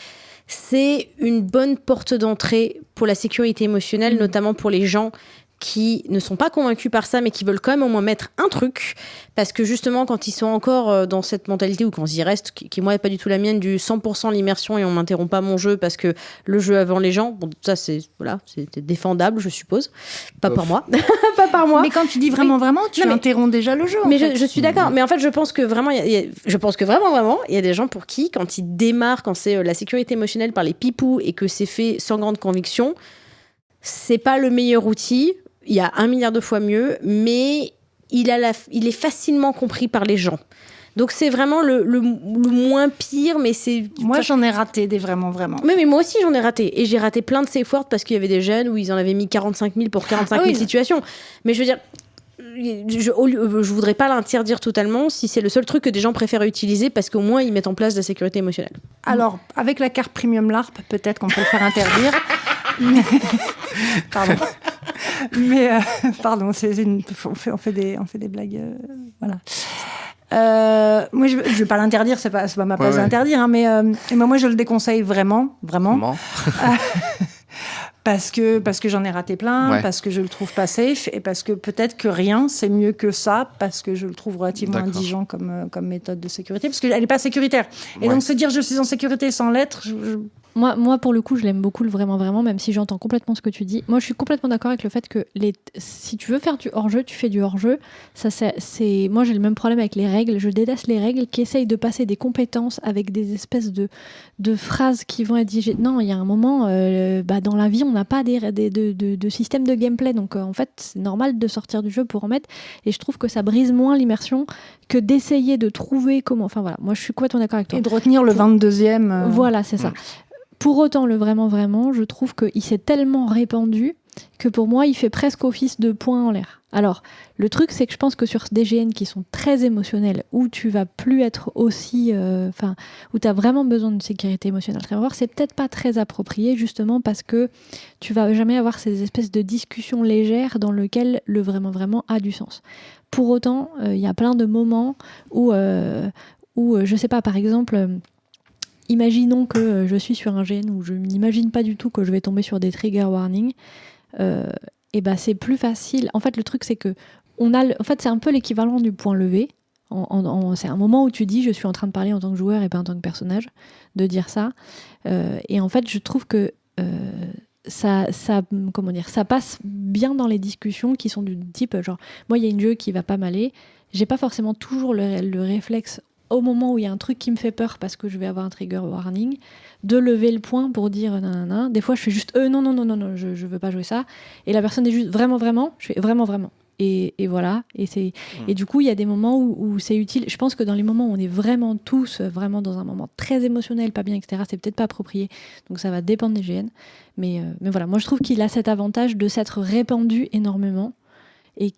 c'est une bonne porte d'entrée pour la sécurité émotionnelle, notamment pour les gens qui ne sont pas convaincus par ça, mais qui veulent quand même au moins mettre un truc, parce que justement, quand ils sont encore dans cette mentalité, ou quand ils y restent, qui moi n'est pas du tout la mienne, du 100% l'immersion et on m'interrompt pas mon jeu parce que le jeu avant les gens, bon, ça c'était défendable, je suppose, pas par moi. Pas par moi. Mais quand tu dis vraiment, tu interromps déjà le jeu. Mais je suis d'accord, mais en fait, je pense que vraiment, il y a des gens pour qui, quand ils démarrent, quand c'est la sécurité émotionnelle par les pipous et que c'est fait sans grande conviction, c'est pas le meilleur outil. Il y a 1 milliard de fois mieux, mais il est facilement compris par les gens. Donc c'est vraiment le moins pire, mais c'est... Moi, j'en ai raté des vraiment. Mais moi aussi, j'en ai raté. Et j'ai raté plein de safe words parce qu'il y avait des jeunes où ils en avaient mis 45 000 pour 45 000 situations. Mais je veux dire, je voudrais pas l'interdire totalement si c'est le seul truc que des gens préfèrent utiliser parce qu'au moins, ils mettent en place de la sécurité émotionnelle. Alors, avec la carte Premium LARP, peut-être qu'on peut le faire interdire. Pardon. Mais pardon, on fait des blagues, voilà. Moi, je vais pas l'interdire, c'est pas ma place d'interdire, hein, mais moi je le déconseille vraiment. parce que j'en ai raté plein, Ouais. parce que je le trouve pas safe, et parce que peut-être que rien, c'est mieux que ça, parce que je le trouve relativement D'accord. indigent comme méthode de sécurité, parce qu'elle n'est pas sécuritaire. Et Ouais. donc se dire je suis en sécurité sans l'être, Moi, pour le coup, je l'aime beaucoup, le vraiment, vraiment, même si j'entends complètement ce que tu dis. Moi, je suis complètement d'accord avec le fait que si tu veux faire du hors-jeu, tu fais du hors-jeu. Moi, j'ai le même problème avec les règles. Je déteste les règles qui essayent de passer des compétences avec des espèces de phrases qui vont être digérées. Non, il y a un moment, dans la vie, on n'a pas de système de gameplay. Donc, en fait, c'est normal de sortir du jeu pour en mettre. Et je trouve que ça brise moins l'immersion que d'essayer de trouver comment... Enfin, voilà. Moi, je suis complètement d'accord avec toi. et de retenir le 22e. Voilà, c'est ça. Pour autant, le vraiment, vraiment, je trouve qu'il s'est tellement répandu que pour moi, il fait presque office de point en l'air. Alors, le truc, c'est que je pense que sur des GN qui sont très émotionnels, où tu vas plus être aussi... où tu as vraiment besoin d'une sécurité émotionnelle très forte, c'est peut-être pas très approprié, justement, parce que tu vas jamais avoir ces espèces de discussions légères dans lesquelles le vraiment, vraiment a du sens. Pour autant, il y a plein de moments où je sais pas, par exemple... Imaginons que je suis sur un GN où je n'imagine pas du tout que je vais tomber sur des trigger warnings. Et ben c'est plus facile. En fait, le truc, c'est que c'est un peu l'équivalent du point levé. C'est un moment où tu dis je suis en train de parler en tant que joueur et pas en tant que personnage, de dire ça. Et en fait, je trouve que ça passe bien dans les discussions qui sont du type genre, moi, il y a une jeu qui va pas m'aller. J'ai pas forcément toujours le réflexe au moment où il y a un truc qui me fait peur parce que je vais avoir un trigger warning, de lever le poing pour dire nanana. Des fois, je fais juste non, je veux pas jouer ça. Et la personne est juste vraiment, vraiment. Je fais vraiment, vraiment. Et voilà. Et du coup, il y a des moments où c'est utile. Je pense que dans les moments où on est vraiment tous vraiment dans un moment très émotionnel, pas bien, etc., c'est peut-être pas approprié. Donc ça va dépendre des GN. Mais voilà, moi je trouve qu'il a cet avantage de s'être répandu énormément. Et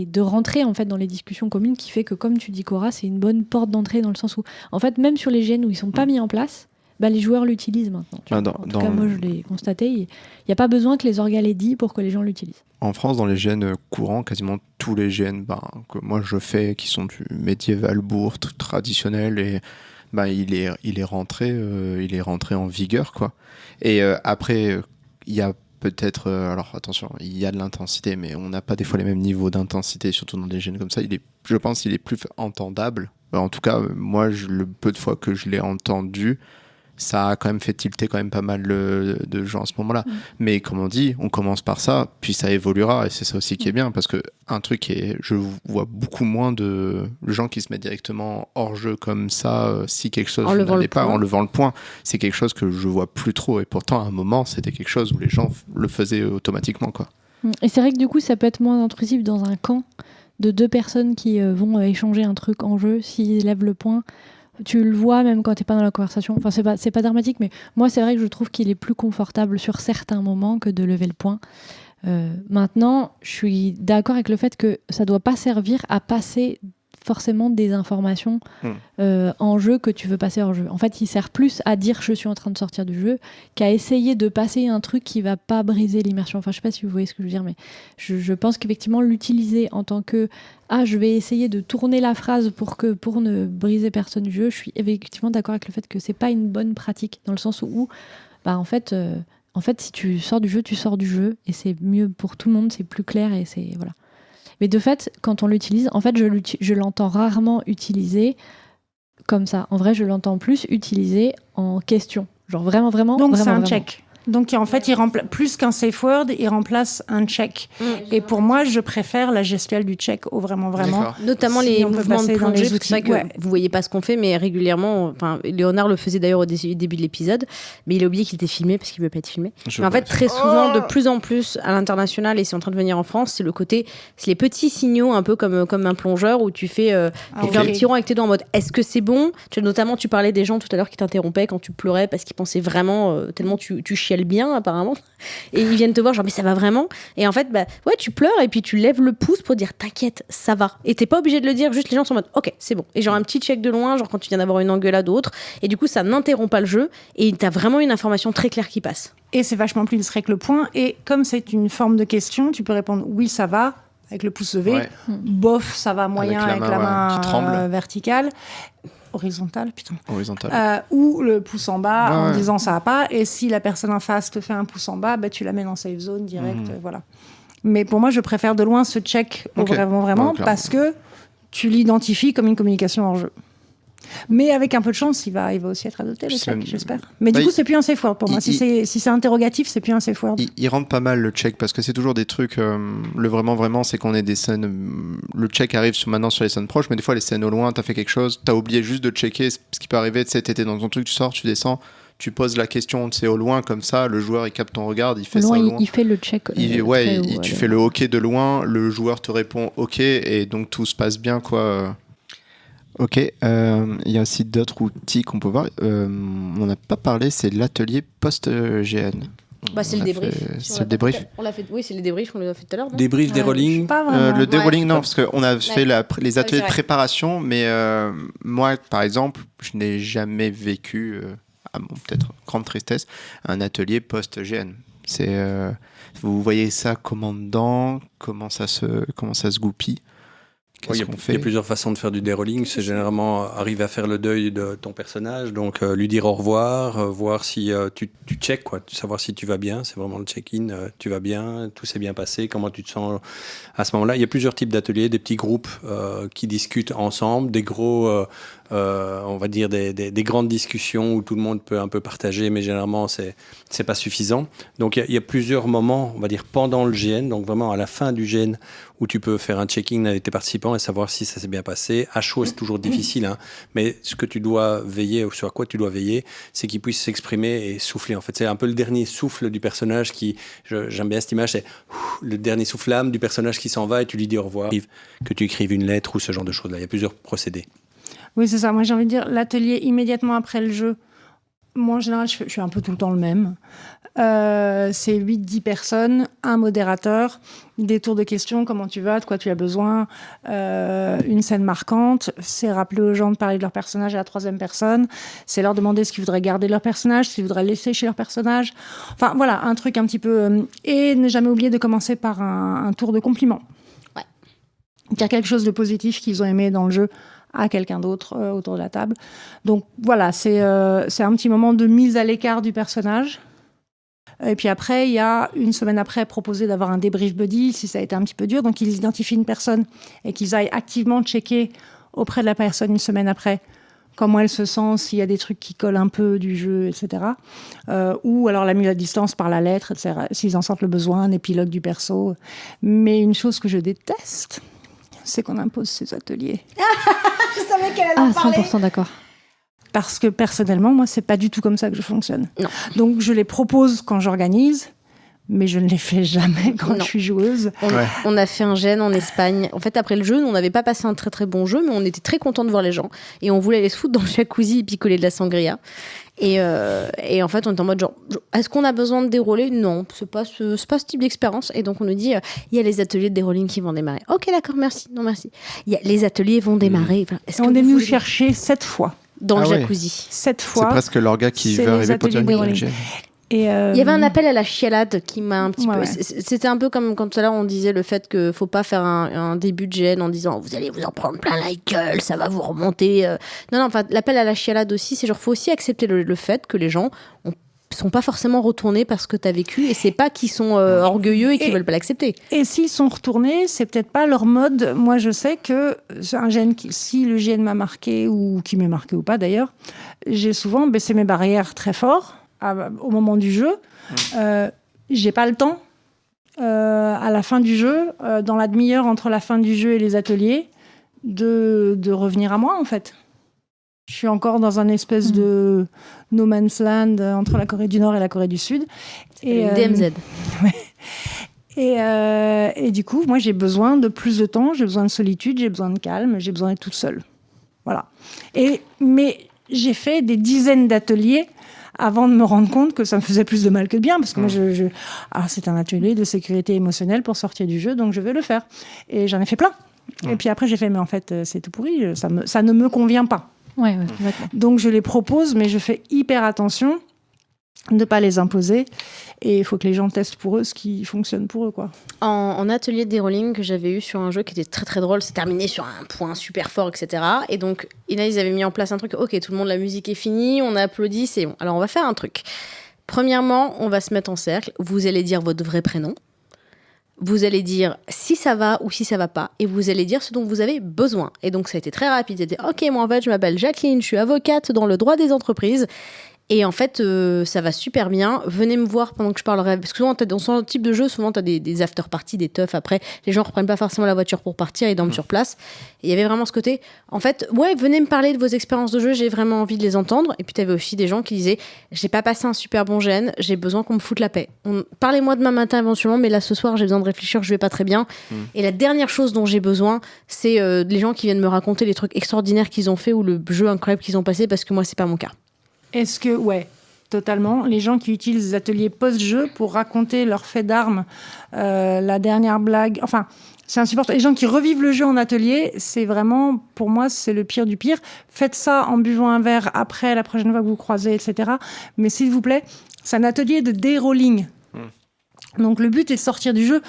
de rentrer en fait dans les discussions communes, qui fait que, comme tu dis, Cora, c'est une bonne porte d'entrée, dans le sens où en fait même sur les GN où ils sont pas mis en place, les joueurs l'utilisent maintenant, tu vois. En tout cas, moi je l'ai constaté, il n'y a pas besoin que les orgas l'aient dit pour que les gens l'utilisent. En France, dans les GN courants, quasiment tous les GN que moi je fais, qui sont du médiéval bourg traditionnel, et il est rentré en vigueur, quoi. Et après, il y a peut-être, alors attention, il y a de l'intensité, mais on n'a pas des fois les mêmes niveaux d'intensité, surtout dans des GN comme ça. Je pense qu'il est plus entendable. En tout cas, moi, le peu de fois que je l'ai entendu, ça a quand même fait tilter quand même pas mal de gens à ce moment-là. Mais comme on dit, on commence par ça, puis ça évoluera, et c'est ça aussi qui est bien, parce que un truc je vois beaucoup moins de gens qui se mettent directement hors jeu comme ça, si quelque chose n'allait pas, en levant le poing. C'est quelque chose que je vois plus trop, et pourtant à un moment c'était quelque chose où les gens le faisaient automatiquement, quoi. Et c'est vrai que du coup ça peut être moins intrusif dans un camp de deux personnes qui vont échanger un truc en jeu. S'ils lèvent le poing, tu le vois même quand t'es pas dans la conversation. Enfin, c'est pas dramatique, mais moi c'est vrai que je trouve qu'il est plus confortable sur certains moments que de lever le poing. Maintenant, je suis d'accord avec le fait que ça doit pas servir à passer forcément des informations en jeu que tu veux passer hors jeu. En fait, il sert plus à dire je suis en train de sortir du jeu qu'à essayer de passer un truc qui va pas briser l'immersion. Enfin, je sais pas si vous voyez ce que je veux dire, mais je pense qu'effectivement l'utiliser en tant que je vais essayer de tourner la phrase pour ne briser personne du jeu, je suis effectivement d'accord avec le fait que c'est pas une bonne pratique, dans le sens où en fait si tu sors du jeu, tu sors du jeu, et c'est mieux pour tout le monde, c'est plus clair, et c'est voilà. Mais de fait, quand on l'utilise, en fait, je l'entends rarement utilisé comme ça. En vrai, je l'entends plus utilisé en question. Genre vraiment, vraiment. Donc vraiment, c'est un vraiment. check. Donc en fait, il remplace plus qu'un safe word, il remplace un check. Et pour moi, je préfère la gestuelle du check au vraiment, vraiment. D'accord. Notamment Si les on peut mouvements de passer dans les plongée, parce que c'est vrai outils, que vous voyez pas ce qu'on fait, mais régulièrement, enfin, Léonard le faisait d'ailleurs au début de l'épisode, mais il a oublié qu'il était filmé parce qu'il veut pas être filmé. Mais en fait, très souvent, de plus en plus à l'international, et c'est en train de venir en France, c'est les petits signaux, un peu comme un plongeur, où tu fais un petit rond avec tes doigts en mode est-ce que c'est bon. Notamment, tu parlais des gens tout à l'heure qui t'interrompaient quand tu pleurais parce qu'ils pensaient vraiment, tellement tu chiales bien apparemment, et ils viennent te voir genre mais ça va vraiment, et en fait ouais, tu pleures et puis tu lèves le pouce pour dire t'inquiète, ça va, et t'es pas obligé de le dire, juste les gens sont en mode ok, c'est bon, et genre un petit check de loin, genre quand tu viens d'avoir une engueulade ou autre, et du coup ça n'interrompt pas le jeu et t'as vraiment une information très claire qui passe. Et c'est vachement plus discret que le point, et comme c'est une forme de question, tu peux répondre oui, ça va, avec le pouce levé. Ouais. Bof, ça va moyen avec la main qui tremble. verticale. Horizontale, putain. Horizontale. Ou le pouce en bas en Ouais. disant ça va pas. Et si la personne en face te fait un pouce en bas, tu la mets dans safe zone direct. Voilà. Mais pour moi, je préfère de loin ce check Ok. vraiment, Ouais, clairement. parce que tu l'identifies comme une communication hors jeu. Mais avec un peu de chance, il va aussi être adopté, le check, j'espère. Mais du coup, c'est plus un safe word pour moi. Si c'est interrogatif, c'est plus un safe word. Il rentre pas mal le check parce que c'est toujours des trucs. Le vraiment, c'est qu'on ait des scènes. Le check arrive maintenant sur les scènes proches, mais des fois, les scènes au loin, t'as fait quelque chose, t'as oublié juste de checker. Ce qui peut arriver, tu sais, t'étais dans ton truc, tu sors, tu descends, tu poses la question, tu sais, au loin, comme ça, le joueur, il capte ton regard, il fait ça au loin. Il fait le check. Tu fais le OK de loin, le joueur te répond OK, et donc tout se passe bien, quoi. Ok, il y a aussi d'autres outils qu'on peut voir. On n'en a pas parlé, c'est l'atelier post-GN. C'est le débrief. C'est le débrief. On l'a fait. Oui, c'est les débriefs, on l'a fait tout à l'heure. Débrief, dérolling. Pas vraiment. Le dérouling, Ouais. non, parce qu'on a fait les ateliers c'est de vrai. préparation, mais moi, par exemple, je n'ai jamais vécu, à mon peut-être grande tristesse, un atelier post-GN. Vous voyez ça comment dedans, comment ça se goupille. Il y a plusieurs façons de faire du dérolling. C'est généralement arriver à faire le deuil de ton personnage, donc lui dire au revoir, voir si tu check, quoi, savoir si tu vas bien. C'est vraiment le check-in. Tu vas bien, tout s'est bien passé, comment tu te sens à ce moment-là. Il y a plusieurs types d'ateliers, des petits groupes qui discutent ensemble, des gros, on va dire des grandes discussions où tout le monde peut un peu partager, mais généralement c'est pas suffisant. Donc il y a plusieurs moments, on va dire pendant le GN, donc vraiment à la fin du GN, où tu peux faire un check-in avec tes participants et savoir si ça s'est bien passé. À chaud, c'est toujours difficile, hein, mais ce que tu dois veiller, ou sur quoi tu dois veiller, c'est qu'ils puissent s'exprimer et souffler. En fait, c'est un peu le dernier souffle du personnage qui, j'aime bien cette image, c'est le dernier souffle âme du personnage qui s'en va et tu lui dis au revoir, que tu écrives une lettre ou ce genre de choses-là. Il y a plusieurs procédés. Oui, c'est ça. Moi, j'ai envie de dire, l'atelier immédiatement après le jeu, moi, en général, je suis un peu tout le temps le même. C'est 8-10 personnes, un modérateur, des tours de questions, comment tu vas, de quoi tu as besoin, une scène marquante, c'est rappeler aux gens de parler de leur personnage à la troisième personne, c'est leur demander ce qu'ils voudraient garder de leur personnage, ce qu'ils voudraient laisser chez leur personnage. Enfin, voilà, un truc un petit peu... et ne jamais oublier de commencer par un tour de compliments. Ouais. Dire quelque chose de positif qu'ils ont aimé dans le jeu à quelqu'un d'autre autour de la table. Donc voilà, c'est un petit moment de mise à l'écart du personnage. Et puis après, il y a une semaine après proposé d'avoir un débrief buddy si ça a été un petit peu dur. Donc ils identifient une personne et qu'ils aillent activement checker auprès de la personne une semaine après comment elle se sent, s'il y a des trucs qui collent un peu du jeu, etc. Ou alors la mise à distance par la lettre, etc. S'ils en sentent le besoin, un épilogue du perso. Mais une chose que je déteste, c'est qu'on impose ces ateliers. Je savais qu'elle allait en parler. 100% d'accord. Parce que personnellement, moi, c'est pas du tout comme ça que je fonctionne. Non. Donc, je les propose quand j'organise, mais je ne les fais jamais quand je suis joueuse. On a fait un GN en Espagne. En fait, après le jeu, nous, on n'avait pas passé un très très bon jeu, mais on était très contents de voir les gens. Et on voulait aller se foutre dans le jacuzzi et picoler de la sangria. Et en fait, on était en mode genre, est-ce qu'on a besoin de dérouler ? Non, c'est pas ce type d'expérience. Et donc, on nous dit, il y a les ateliers de dérolling qui vont démarrer. Ok, d'accord, merci. Non, merci. Les ateliers vont démarrer. Est-ce On que est vous venu voulez- chercher 7 fois. dans le ouais. jacuzzi. 7 C'est fois. presque l'orga qui c'est veut les arriver pour ateliers dire de GN. Et Il y avait un appel à la chialade qui m'a un petit Ouais, peu... ouais. C'était un peu comme quand tout à l'heure on disait le fait qu'il faut pas faire un début de GN en disant vous allez vous en prendre plein la gueule, ça va vous remonter. Non, enfin, l'appel à la chialade aussi, c'est genre faut aussi accepter le fait que les gens sont pas forcément retournés parce que t'as vécu et c'est pas qu'ils sont orgueilleux et qu'ils veulent pas l'accepter. Et s'ils sont retournés, c'est peut-être pas leur mode. Moi, je sais que si le GN m'a marqué, ou qui m'est marqué ou pas d'ailleurs, j'ai souvent baissé mes barrières très fort au moment du jeu. J'ai pas le temps. À la fin du jeu, dans la demi-heure entre la fin du jeu et les ateliers, de revenir à moi, en fait. Je suis encore dans un espèce de no man's land entre la Corée du Nord et la Corée du Sud. Et DMZ. Et du coup, moi, j'ai besoin de plus de temps, j'ai besoin de solitude, j'ai besoin de calme, j'ai besoin d'être toute seule. Voilà. Mais j'ai fait des dizaines d'ateliers avant de me rendre compte que ça me faisait plus de mal que de bien, parce que moi, c'est un atelier de sécurité émotionnelle pour sortir du jeu, donc je vais le faire. Et j'en ai fait plein. Et puis après, j'ai fait, mais en fait, c'est tout pourri, ça ne me convient pas. Ouais, complètement. Donc je les propose, mais je fais hyper attention ne pas les imposer. Et il faut que les gens testent pour eux ce qui fonctionne pour eux, quoi. En atelier de dérolling que j'avais eu sur un jeu qui était très très drôle, c'est terminé sur un point super fort, etc. Et donc, là, ils avaient mis en place un truc. Ok, tout le monde, la musique est finie, on a applaudi, c'est bon. Alors, on va faire un truc. Premièrement, on va se mettre en cercle. Vous allez dire votre vrai prénom. Vous allez dire si ça va ou si ça va pas. Et vous allez dire ce dont vous avez besoin. Et donc, ça a été très rapide. C'était ok, moi en fait, je m'appelle Jacqueline, je suis avocate dans le droit des entreprises. Et en fait, ça va super bien. Venez me voir pendant que je parlerai. Parce que souvent, dans ce type de jeu, souvent, tu as des after-parties, des teufs après. Les gens ne reprennent pas forcément la voiture pour partir, ils dorment sur place. Et il y avait vraiment ce côté. En fait, ouais, venez me parler de vos expériences de jeu, j'ai vraiment envie de les entendre. Et puis, tu avais aussi des gens qui disaient j'ai pas passé un super bon GN, j'ai besoin qu'on me foute la paix. Parlez-moi demain matin éventuellement, mais là, ce soir, j'ai besoin de réfléchir, je vais pas très bien. Et la dernière chose dont j'ai besoin, c'est les gens qui viennent me raconter les trucs extraordinaires qu'ils ont fait ou le jeu incroyable qu'ils ont passé, parce que moi, c'est pas mon cas. Est-ce que, ouais, totalement. Les gens qui utilisent les ateliers post-jeu pour raconter leur fait d'armes, la dernière blague, enfin, c'est insupportable. Les gens qui revivent le jeu en atelier, c'est vraiment, pour moi, c'est le pire du pire. Faites ça en buvant un verre après, la prochaine fois que vous croisez, etc. Mais s'il vous plaît, c'est un atelier de dérolling. Donc le but est de sortir du jeu,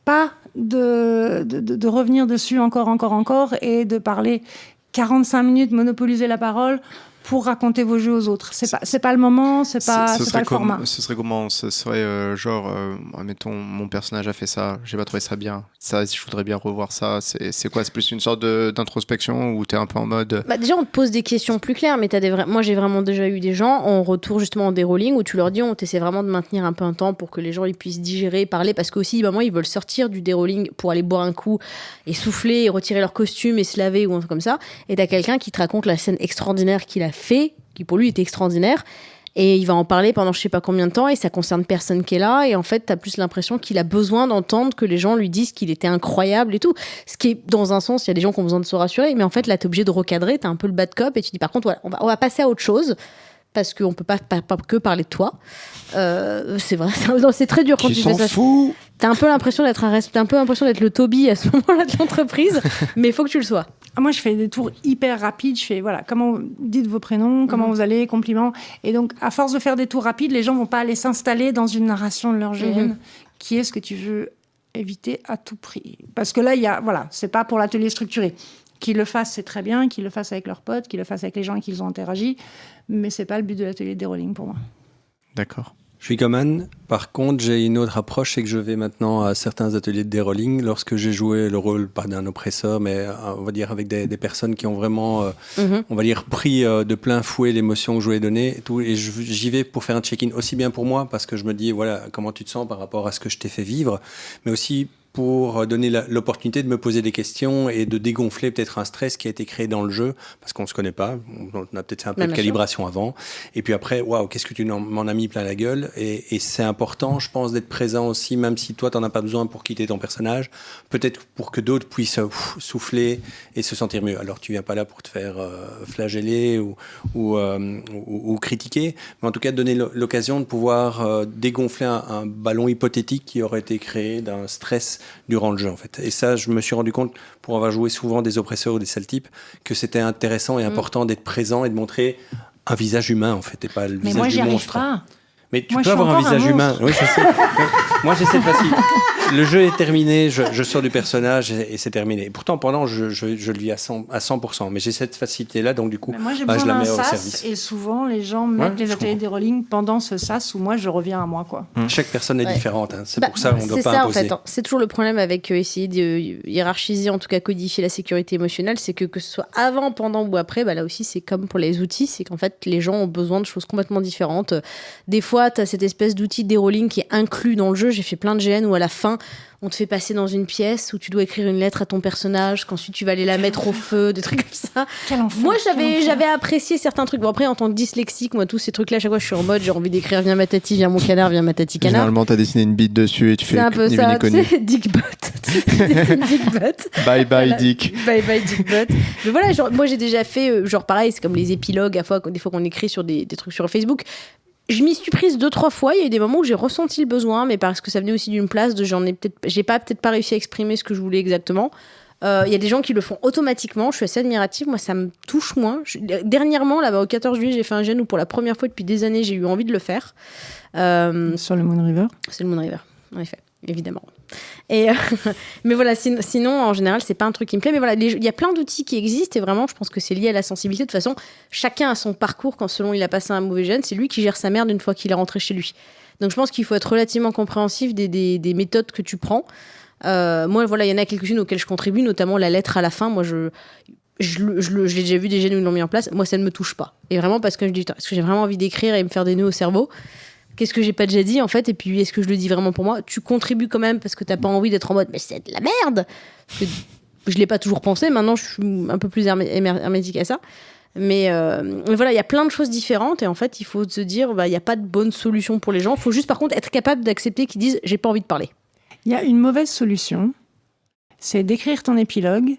pas de revenir dessus encore et de parler 45 minutes, monopoliser la parole pour raconter vos jeux aux autres. C'est pas le moment, c'est pas le format. Ce serait comment? Ce serait mettons, mon personnage a fait ça, j'ai pas trouvé ça bien. Ça, je voudrais bien revoir ça. C'est quoi? C'est plus une sorte d'introspection où t'es un peu en mode... Déjà, on te pose des questions plus claires, mais moi, j'ai vraiment déjà eu des gens en retour justement en dérolling où tu leur dis, on t'essaie vraiment de maintenir un peu un temps pour que les gens ils puissent digérer, parler, parce qu'aussi, moi, ils veulent sortir du dérolling pour aller boire un coup et souffler et retirer leur costume et se laver ou un truc comme ça. Et t'as quelqu'un qui te raconte la scène extraordinaire qu'il a fait, qui pour lui était extraordinaire, et il va en parler pendant je sais pas combien de temps, et ça concerne personne qui est là, et en fait t'as plus l'impression qu'il a besoin d'entendre que les gens lui disent qu'il était incroyable et tout, ce qui est dans un sens, il y a des gens qui ont besoin de se rassurer, mais en fait là t'es obligé de recadrer, t'as un peu le bad cop, et tu dis par contre voilà, on va passer à autre chose, parce qu'on peut pas que parler de toi. C'est vrai, c'est très dur quand tu fais ça. T'as un peu l'impression d'être le Toby à ce moment-là de l'entreprise, mais il faut que tu le sois. Moi, je fais des tours hyper rapides. Je fais, voilà, comment dites vos prénoms, comment vous allez, compliments. Et donc, à force de faire des tours rapides, les gens vont pas aller s'installer dans une narration de leur GN, qui est ce que tu veux éviter à tout prix. Parce que là, c'est pas pour l'atelier structuré. Qu'ils le fassent, c'est très bien. Qu'ils le fassent avec leurs potes, qu'ils le fassent avec les gens avec qui ils ont interagi. Mais c'est pas le but de l'atelier de dérolling pour moi. D'accord. Je suis comme Anne. Par contre, j'ai une autre approche, c'est que je vais maintenant à certains ateliers de dérolling lorsque j'ai joué le rôle, pas d'un oppresseur, mais on va dire avec des personnes qui ont vraiment, on va dire, pris de plein fouet l'émotion que je voulais donner. Et tout, et j'y vais pour faire un check-in aussi bien pour moi, parce que je me dis, voilà, comment tu te sens par rapport à ce que je t'ai fait vivre, mais aussi pour donner l'opportunité de me poser des questions et de dégonfler peut-être un stress qui a été créé dans le jeu, parce qu'on ne se connaît pas, on a peut-être fait un peu de calibration avant, et puis après, waouh, qu'est-ce que tu m'en as mis plein la gueule, et c'est important, je pense, d'être présent aussi, même si toi, tu n'en as pas besoin pour quitter ton personnage, peut-être pour que d'autres puissent souffler et se sentir mieux. Alors, tu ne viens pas là pour te faire flageller ou critiquer, mais en tout cas, donner l'occasion de pouvoir dégonfler un ballon hypothétique qui aurait été créé d'un stress durant le jeu en fait. Et ça, je me suis rendu compte, pour avoir joué souvent des oppresseurs ou des sales types, que c'était intéressant et important d'être présent et de montrer un visage humain en fait, et pas le visage du monstre. Mais moi, j'y arrive pas. Mais tu peux avoir un visage humain. Oui, je sais. Moi, j'essaie de facile. Le jeu est terminé, je sors du personnage et c'est terminé. Et pourtant, pendant, je le vis à 100%. Mais j'ai cette facilité-là, donc du coup, mais moi, j'ai je besoin la mets d'un au sas, service. et souvent, les gens mettent les ateliers de rolling pendant ce sas où moi, je reviens à moi, quoi. Chaque personne est différente. Hein. C'est pour ça qu'on ne doit pas imposer. En fait, c'est toujours le problème avec essayer de hiérarchiser, en tout cas codifier la sécurité émotionnelle, c'est que ce soit avant, pendant ou après, là aussi, c'est comme pour les outils, c'est qu'en fait, les gens ont besoin de choses complètement différentes. Des fois, tu as cette espèce d'outil de dérolling qui est inclus dans le jeu. J'ai fait plein de GN où à la fin, on te fait passer dans une pièce où tu dois écrire une lettre à ton personnage, qu'ensuite tu vas aller la mettre au feu, des trucs comme ça. Moi, j'avais apprécié certains trucs. Bon, après, en tant que dyslexique, moi, tous ces trucs-là, à chaque fois, je suis en mode, j'ai envie d'écrire viens ma tati, viens mon canard, viens ma tati canard. Généralement, t'as dessiné une bite dessus et tu fais un peu ça, tu sais, Dick Butt. Bye bye Dick. Bye bye Dick Butt. Mais voilà, moi, j'ai déjà fait, pareil, c'est comme les épilogues, des fois qu'on écrit sur des trucs sur Facebook. Je m'y suis prise 2-3 fois. Il y a eu des moments où j'ai ressenti le besoin, mais parce que ça venait aussi d'une place de j'ai peut-être pas réussi à exprimer ce que je voulais exactement. Il y a des gens qui le font automatiquement. Je suis assez admirative. Moi, ça me touche moins. Dernièrement, là, au 14 juillet, j'ai fait un jeûne où pour la première fois depuis des années, j'ai eu envie de le faire. Sur le Moon River. C'est le Moon River, en effet, évidemment. Et mais voilà, sinon, en général, c'est pas un truc qui me plaît. Mais voilà, il y a plein d'outils qui existent et vraiment, je pense que c'est lié à la sensibilité. De toute façon, chacun a son parcours quand selon il a passé un mauvais jeûne. C'est lui qui gère sa merde une fois qu'il est rentré chez lui. Donc je pense qu'il faut être relativement compréhensif des méthodes que tu prends. Moi, voilà, il y en a quelques-unes auxquelles je contribue, notamment la lettre à la fin. Moi, je l'ai déjà vu des jeunes où ils l'ont mis en place. Moi, ça ne me touche pas. Et vraiment parce que je dis, est-ce que j'ai vraiment envie d'écrire et me faire des nœuds au cerveau ? Qu'est-ce que j'ai pas déjà dit en fait ? Et puis est-ce que je le dis vraiment pour moi ? Tu contribues quand même parce que t'as pas envie d'être en mode mais c'est de la merde. Parce que je l'ai pas toujours pensé. Maintenant, je suis un peu plus hermétique à ça. Mais voilà, il y a plein de choses différentes et en fait, il faut se dire, il y a pas de bonne solution pour les gens. Il faut juste par contre être capable d'accepter qu'ils disent j'ai pas envie de parler. Il y a une mauvaise solution, c'est d'écrire ton épilogue,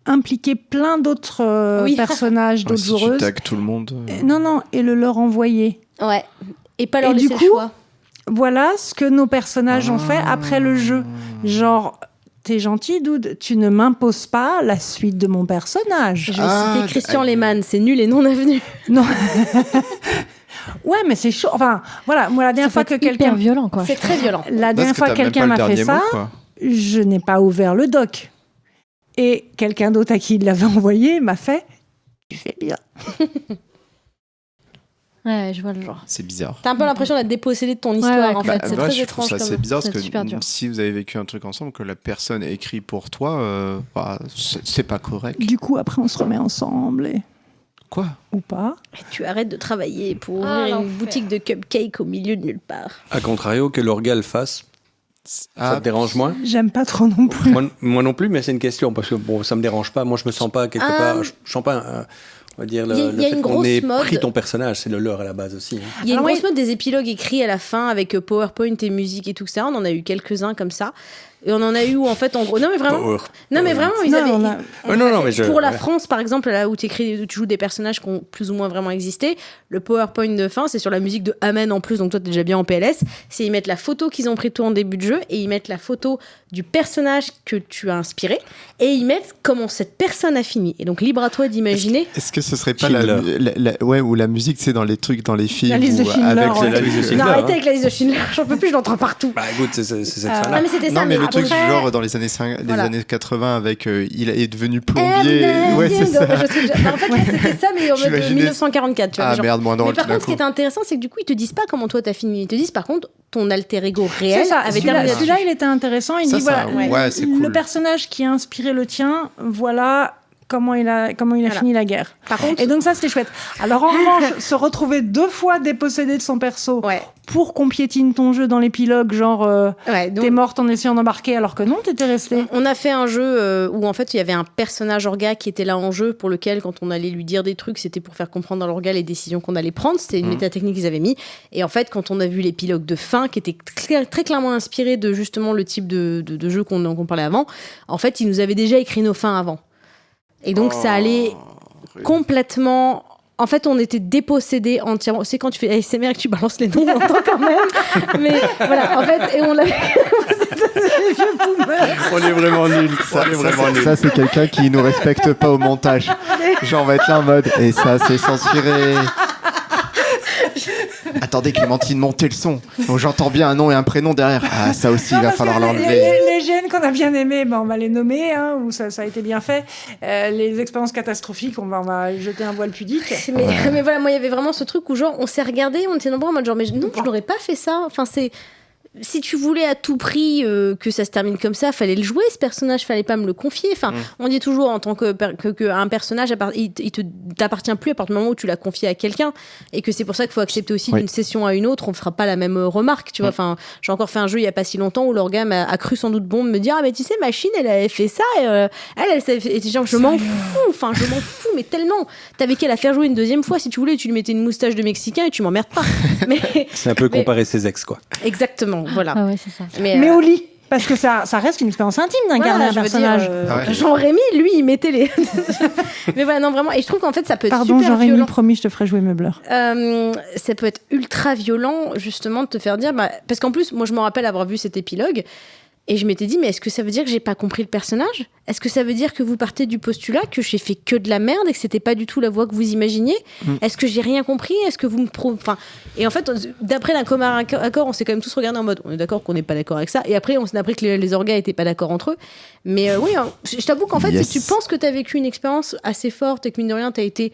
impliquer plein d'autres personnages, d'autres si joueuses. tu tagues tout le monde. Non, et le leur envoyer. Ouais. Et pas leur Et laisser du le coup, choix. Voilà ce que nos personnages ont fait après le jeu. Genre, t'es gentil, dude, tu ne m'imposes pas la suite de mon personnage. Je vais citer Christian Lehmann, c'est nul et non avenu. Non. Ouais, mais c'est chaud. Enfin, voilà, moi, la dernière fois que quelqu'un... violent, quoi. C'est très violent. La dernière fois que quelqu'un m'a fait ça, je n'ai pas ouvert le doc. Et quelqu'un d'autre à qui il l'avait envoyé m'a fait « Tu fais bien ». Ouais, je vois le genre. C'est bizarre. T'as un peu l'impression d'être dépossédé de ton histoire, ouais, en fait. C'est très je étrange. trouve ça assez bizarre parce c'est super dur. que si vous avez vécu un truc ensemble, que la personne écrit pour toi, c'est pas correct. Du coup, après, on se remet ensemble. Et... Quoi ? Ou pas. Et tu arrêtes de travailler pour ouvrir une boutique de cupcakes au milieu de nulle part. A contrario, que l'orga le fasse, ça te dérange moins ? J'aime pas trop non plus. Moi non plus, mais c'est une question, parce que bon, ça me dérange pas. Moi, je me sens pas quelque part... Je sens pas... on va dire le fait qu'on ait pris ton personnage, c'est le leur à la base aussi. Hein. Il y a une grosse mode des épilogues écrits à la fin avec PowerPoint et musique et tout ça. On en a eu quelques-uns comme ça. Et on en a eu où en fait en gros non mais vraiment ils avaient pour la France par exemple là où tu joues des personnages qui ont plus ou moins vraiment existé, le PowerPoint de fin c'est sur la musique de Amen en plus, donc toi t'es déjà bien en PLS, c'est ils mettent la photo qu'ils ont pris toi en début de jeu et ils mettent la photo du personnage que tu as inspiré et ils mettent comment cette personne a fini, et donc libre à toi d'imaginer. Est-ce que ce serait pas ou la musique c'est dans les trucs, dans les films, la liste de Schindler, avec la liste de Schindler, non, arrêtez avec la liste de Schindler, j'en peux plus, je l'entends partout. Bah écoute, c'est cette fin là. Non mais c'était ça, mais le truc après... genre dans les années 80 avec il est devenu plombier, ouais c'est ça. En fait là, c'était ça mais en mode 1944 tu vois, genre. Merde, moins drôle. Mais par contre ce qui était intéressant c'est que du coup ils te disent pas comment toi t'as fini, ils te disent par contre ton alter ego réel avait terminé. Celui-là il était intéressant, il dit voilà c'est cool. Le personnage qui a inspiré le tien, voilà comment il a fini la guerre. Par contre, et donc ça c'était chouette. Alors en revanche, se retrouver 2 fois dépossédé de son perso pour qu'on piétine ton jeu dans l'épilogue, genre t'es morte en essayant d'embarquer alors que non, t'étais resté. On a fait un jeu où en fait il y avait un personnage orga qui était là en jeu, pour lequel quand on allait lui dire des trucs, c'était pour faire comprendre à l'orga les décisions qu'on allait prendre. C'était une métatechnique qu'ils avaient mis. Et en fait, quand on a vu l'épilogue de fin, qui était très clairement inspiré de justement le type de jeu qu'on parlait avant, en fait, ils nous avaient déjà écrit nos fins avant. Et donc ça allait complètement... En fait, on était dépossédés entièrement. C'est quand tu fais ASMR et que tu balances les noms, on entend quand même. Mais voilà, en fait, et on l'avait... On est vraiment nuls. Ça, c'est quelqu'un qui nous respecte pas au montage. Genre, on va être là en mode, et ça, c'est censuré. Attendez, Clémentine, montez le son. Donc, j'entends bien un nom et un prénom derrière. Ah, ça aussi, il va falloir l'enlever. Les gènes qu'on a bien aimés, on va les nommer, où ça a été bien fait. Les expériences catastrophiques, on va jeter un voile pudique. Mais voilà, moi, il y avait vraiment ce truc où, genre, on s'est regardé, on était nombreux en mode, genre, mais non, je n'aurais pas fait ça. Enfin, c'est... Si tu voulais à tout prix que ça se termine comme ça, fallait le jouer ce personnage, fallait pas me le confier. Enfin, on dit toujours en tant que un personnage, il t'appartient plus à partir du moment où tu l'as confié à quelqu'un, et que c'est pour ça qu'il faut accepter aussi d'une session à une autre, on fera pas la même remarque, tu vois. Enfin, j'ai encore fait un jeu il y a pas si longtemps où l'orgame a cru sans doute bon de me dire mais tu sais machine elle avait fait ça et elle s'avait fait... et genre je m'en fous, mais tellement t'avais qu'à la faire jouer une deuxième fois si tu voulais, tu lui mettais une moustache de Mexicain et tu m'emmerdes pas. Mais c'est un peu comparer ses ex quoi. Exactement. Voilà. Ah ouais, c'est ça. Mais au lit, parce que ça reste une expérience intime d'incarner un personnage. Jean-Rémy, lui, il mettait les... Mais voilà, non, vraiment. Et je trouve qu'en fait, ça peut être super Jean-Rémy, violent. promis, je te ferai jouer Meubler. Ça peut être ultra violent, justement, de te faire dire... parce qu'en plus, moi, je me rappelle avoir vu cet épilogue. Et je m'étais dit, mais est-ce que ça veut dire que j'ai pas compris le personnage ? Est-ce que ça veut dire que vous partez du postulat que j'ai fait que de la merde et que c'était pas du tout la voix que vous imaginiez ? Est-ce que j'ai rien compris ? Est-ce que vous me Et en fait, d'après d'un commun accord, on s'est quand même tous regardé en mode, on est d'accord qu'on n'est pas d'accord avec ça. Et après, on s'est appris que les orgas étaient pas d'accord entre eux. Mais oui, hein, je t'avoue qu'en fait, si tu penses que t'as vécu une expérience assez forte et que mine de rien, t'as été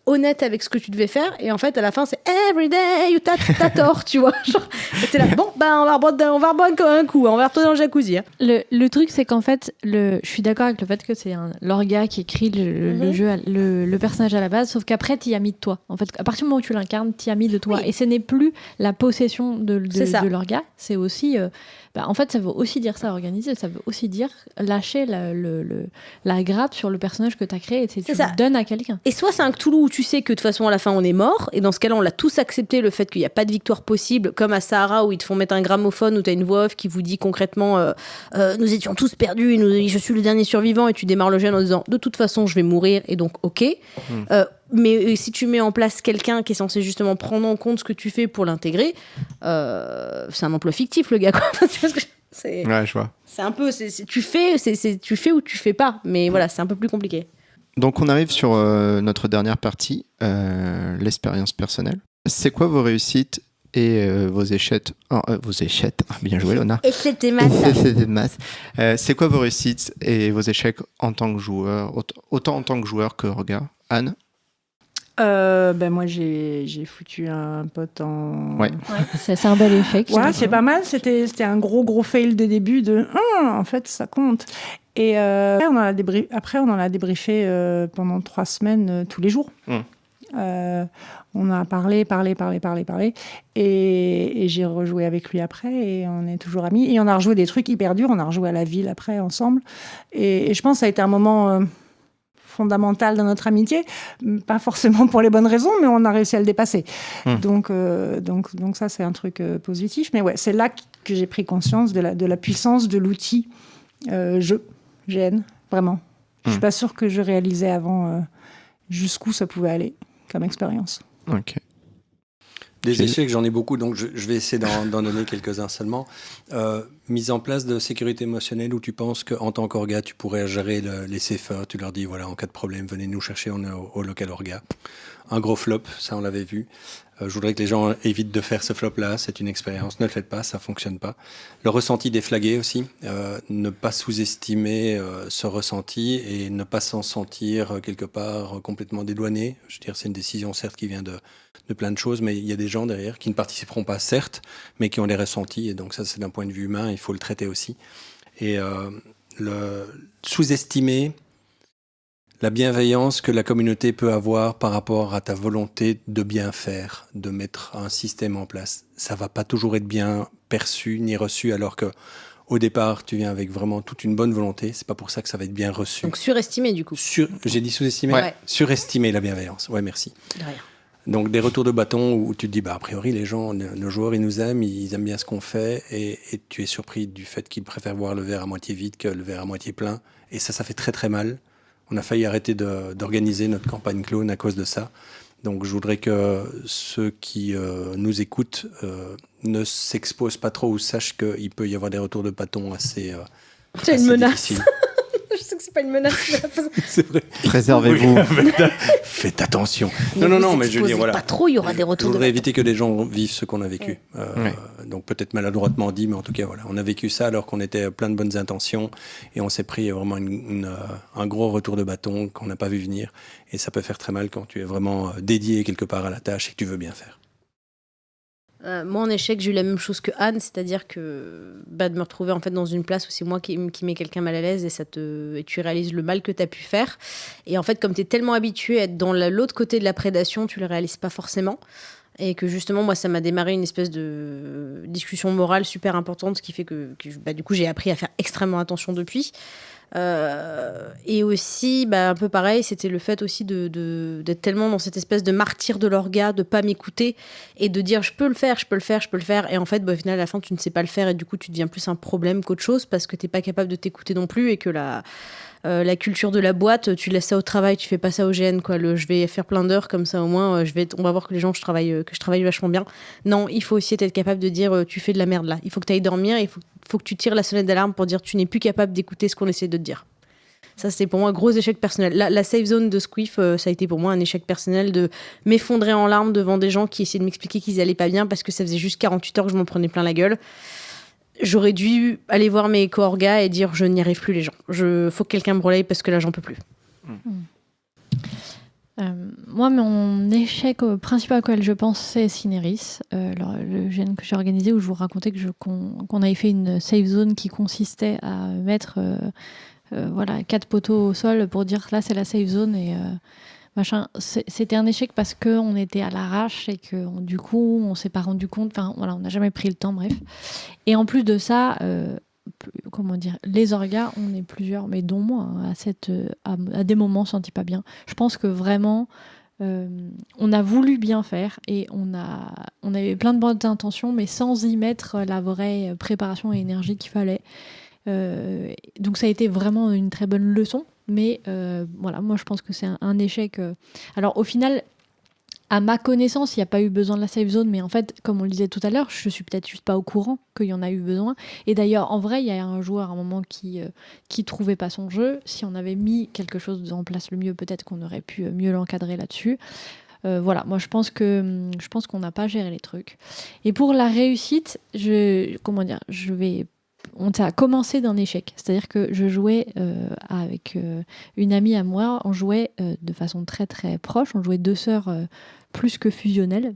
honnête avec ce que tu devais faire, et en fait à la fin c'est everyday you t'as tort, tu vois, genre t'es là, bon bah on va reboire un coup, on va retourner dans le jacuzzi, hein. Le truc c'est qu'en fait je suis d'accord avec le fait que c'est l'orga qui écrit le jeu, le personnage à la base, sauf qu'après t'y as mis de toi, en fait à partir du moment où tu l'incarnes t'y as mis de toi, et ce n'est plus la possession de l'orga, c'est aussi en fait ça veut aussi dire ça, organiser, ça veut aussi dire lâcher la grappe sur le personnage que t'as créé, et tu le donnes à quelqu'un. Et soit c'est un Cthulhu où tu sais que de toute façon à la fin on est mort, et dans ce cas-là on l'a tous accepté, le fait qu'il n'y a pas de victoire possible, comme à Sahara où ils te font mettre un gramophone où t'as une voix off qui vous dit concrètement nous étions tous perdus, je suis le dernier survivant, et tu démarres le jeu en disant de toute façon je vais mourir, et donc ok. Mais si tu mets en place quelqu'un qui est censé justement prendre en compte ce que tu fais pour l'intégrer, c'est un emploi fictif le gars, quoi. Ouais, je vois. C'est un peu, tu fais ou tu fais pas, mais voilà, c'est un peu plus compliqué. Donc on arrive sur notre dernière partie, l'expérience personnelle. C'est quoi vos réussites et vos échecs vos échecs, bien joué Lona. Échecs et maths. C'est quoi vos réussites et vos échecs en tant que joueur, autant en tant que joueur que orga? Anne? Moi j'ai foutu un pote en... Ouais. C'est un bel échec. Ouais, c'est pas mal, c'était un gros fail de début de en fait ça compte. Et après on en a débriefé pendant 3 semaines tous les jours. On a parlé et j'ai rejoué avec lui après, et on est toujours amis, et on a rejoué des trucs hyper durs, on a rejoué à la ville après ensemble, et je pense que ça a été un moment fondamental dans notre amitié, pas forcément pour les bonnes raisons, mais on a réussi à le dépasser. Donc ça c'est un truc positif, mais ouais, c'est là que j'ai pris conscience de la puissance de l'outil jeu, GN, vraiment. Je suis pas sûre que je réalisais avant jusqu'où ça pouvait aller comme expérience. Ok. Des échecs, j'en ai beaucoup, donc je vais essayer d'en donner quelques-uns seulement. Mise en place de sécurité émotionnelle où tu penses qu'en tant qu'orga, tu pourrais gérer les CFA. Tu leur dis, voilà, en cas de problème, venez nous chercher, on est au local orga. Un gros flop, ça on l'avait vu. Je voudrais que les gens évitent de faire ce flop-là, c'est une expérience, ne le faites pas, ça fonctionne pas. Le ressenti déflagué aussi, ne pas sous-estimer ce ressenti et ne pas s'en sentir quelque part complètement dédouané. Je veux dire, c'est une décision certes qui vient de plein de choses, mais il y a des gens derrière qui ne participeront pas certes, mais qui ont des ressentis, et donc ça c'est d'un point de vue humain, il faut le traiter aussi. Et le sous-estimer la bienveillance que la communauté peut avoir par rapport à ta volonté de bien faire, de mettre un système en place. Ça va pas toujours être bien perçu ni reçu, alors que au départ, tu viens avec vraiment toute une bonne volonté. C'est pas pour ça que ça va être bien reçu. Donc surestimé du coup. J'ai dit sous-estimer. Ouais. Surestimer la bienveillance. Ouais, merci. De rien. Donc des retours de bâton où tu te dis, a priori les gens, nos joueurs, ils nous aiment, ils aiment bien ce qu'on fait, et tu es surpris du fait qu'ils préfèrent voir le verre à moitié vide que le verre à moitié plein. Et ça fait très très mal. On a failli arrêter d'organiser notre campagne clone à cause de ça. Donc je voudrais que ceux qui nous écoutent ne s'exposent pas trop ou sachent qu'il peut y avoir des retours de bâton assez C'est une menace. difficiles. Je sais que c'est pas une menace. C'est vrai. Préservez-vous. Faites attention. Non, mais je veux dire, voilà. Pas trop, il y aura des Je retours de voudrais bâton. éviter que les gens vivent ce qu'on a vécu. Donc peut-être maladroitement dit, mais en tout cas, voilà. On a vécu ça alors qu'on était plein de bonnes intentions, et on s'est pris vraiment un gros retour de bâton qu'on n'a pas vu venir. Et ça peut faire très mal quand tu es vraiment dédié quelque part à la tâche et que tu veux bien faire. Moi, en échec, j'ai eu la même chose que Anne, c'est-à-dire que de me retrouver en fait dans une place où c'est moi qui mets quelqu'un mal à l'aise, et tu réalises le mal que tu as pu faire. Et en fait, comme tu es tellement habitué à être dans l'autre côté de la prédation, tu le réalises pas forcément. Et que justement, moi, ça m'a démarré une espèce de discussion morale super importante, ce qui fait que du coup, j'ai appris à faire extrêmement attention depuis. Et aussi, un peu pareil, c'était le fait aussi d'être tellement dans cette espèce de martyr de l'orga, de pas m'écouter et de dire je peux le faire. Et en fait, au final, à la fin, tu ne sais pas le faire, et du coup, tu deviens plus un problème qu'autre chose parce que t'es pas capable de t'écouter non plus, et que la culture de la boîte, tu laisses ça au travail, tu fais pas ça au GN, quoi. Je vais faire plein d'heures comme ça, au moins, on va voir que les gens, que je travaille vachement bien. Non, il faut aussi être capable de dire tu fais de la merde là. Il faut que tu ailles dormir, il faut que tu tires la sonnette d'alarme pour dire tu n'es plus capable d'écouter ce qu'on essaie de te dire. Ça, c'est pour moi un gros échec personnel. La safe zone de Squiff, ça a été pour moi un échec personnel de m'effondrer en larmes devant des gens qui essayaient de m'expliquer qu'ils allaient pas bien parce que ça faisait juste 48 heures que je m'en prenais plein la gueule. J'aurais dû aller voir mes co-orgas et dire je n'y arrive plus les gens. Faut que quelqu'un me relaye parce que là j'en peux plus. Moi, mon échec principal auquel je pense, c'est Cineris, le GN que j'ai organisé où je vous racontais qu'on avait fait une safe zone qui consistait à mettre 4 poteaux au sol pour dire là c'est la safe zone et machin. C'était un échec parce qu'on était à l'arrache et que du coup on s'est pas rendu compte, on n'a jamais pris le temps, bref. Et en plus de ça, les orgas, on est plusieurs, mais dont moi, à des moments senti pas bien. Je pense que vraiment on a voulu bien faire et on avait plein de bonnes intentions, mais sans y mettre la vraie préparation et énergie qu'il fallait. Donc ça a été vraiment une très bonne leçon, mais moi je pense que c'est un échec. Alors au final, à ma connaissance, il n'y a pas eu besoin de la safe zone, mais en fait, comme on le disait tout à l'heure, je suis peut-être juste pas au courant qu'il y en a eu besoin. Et d'ailleurs, en vrai, il y a un joueur à un moment qui trouvait pas son jeu. Si on avait mis quelque chose en place le mieux, peut-être qu'on aurait pu mieux l'encadrer là-dessus. Moi je pense qu'on n'a pas géré les trucs. Et pour la réussite, ça a commencé d'un échec. C'est-à-dire que je jouais avec une amie à moi, on jouait de façon très très proche, on jouait 2 sœurs plus que fusionnelles.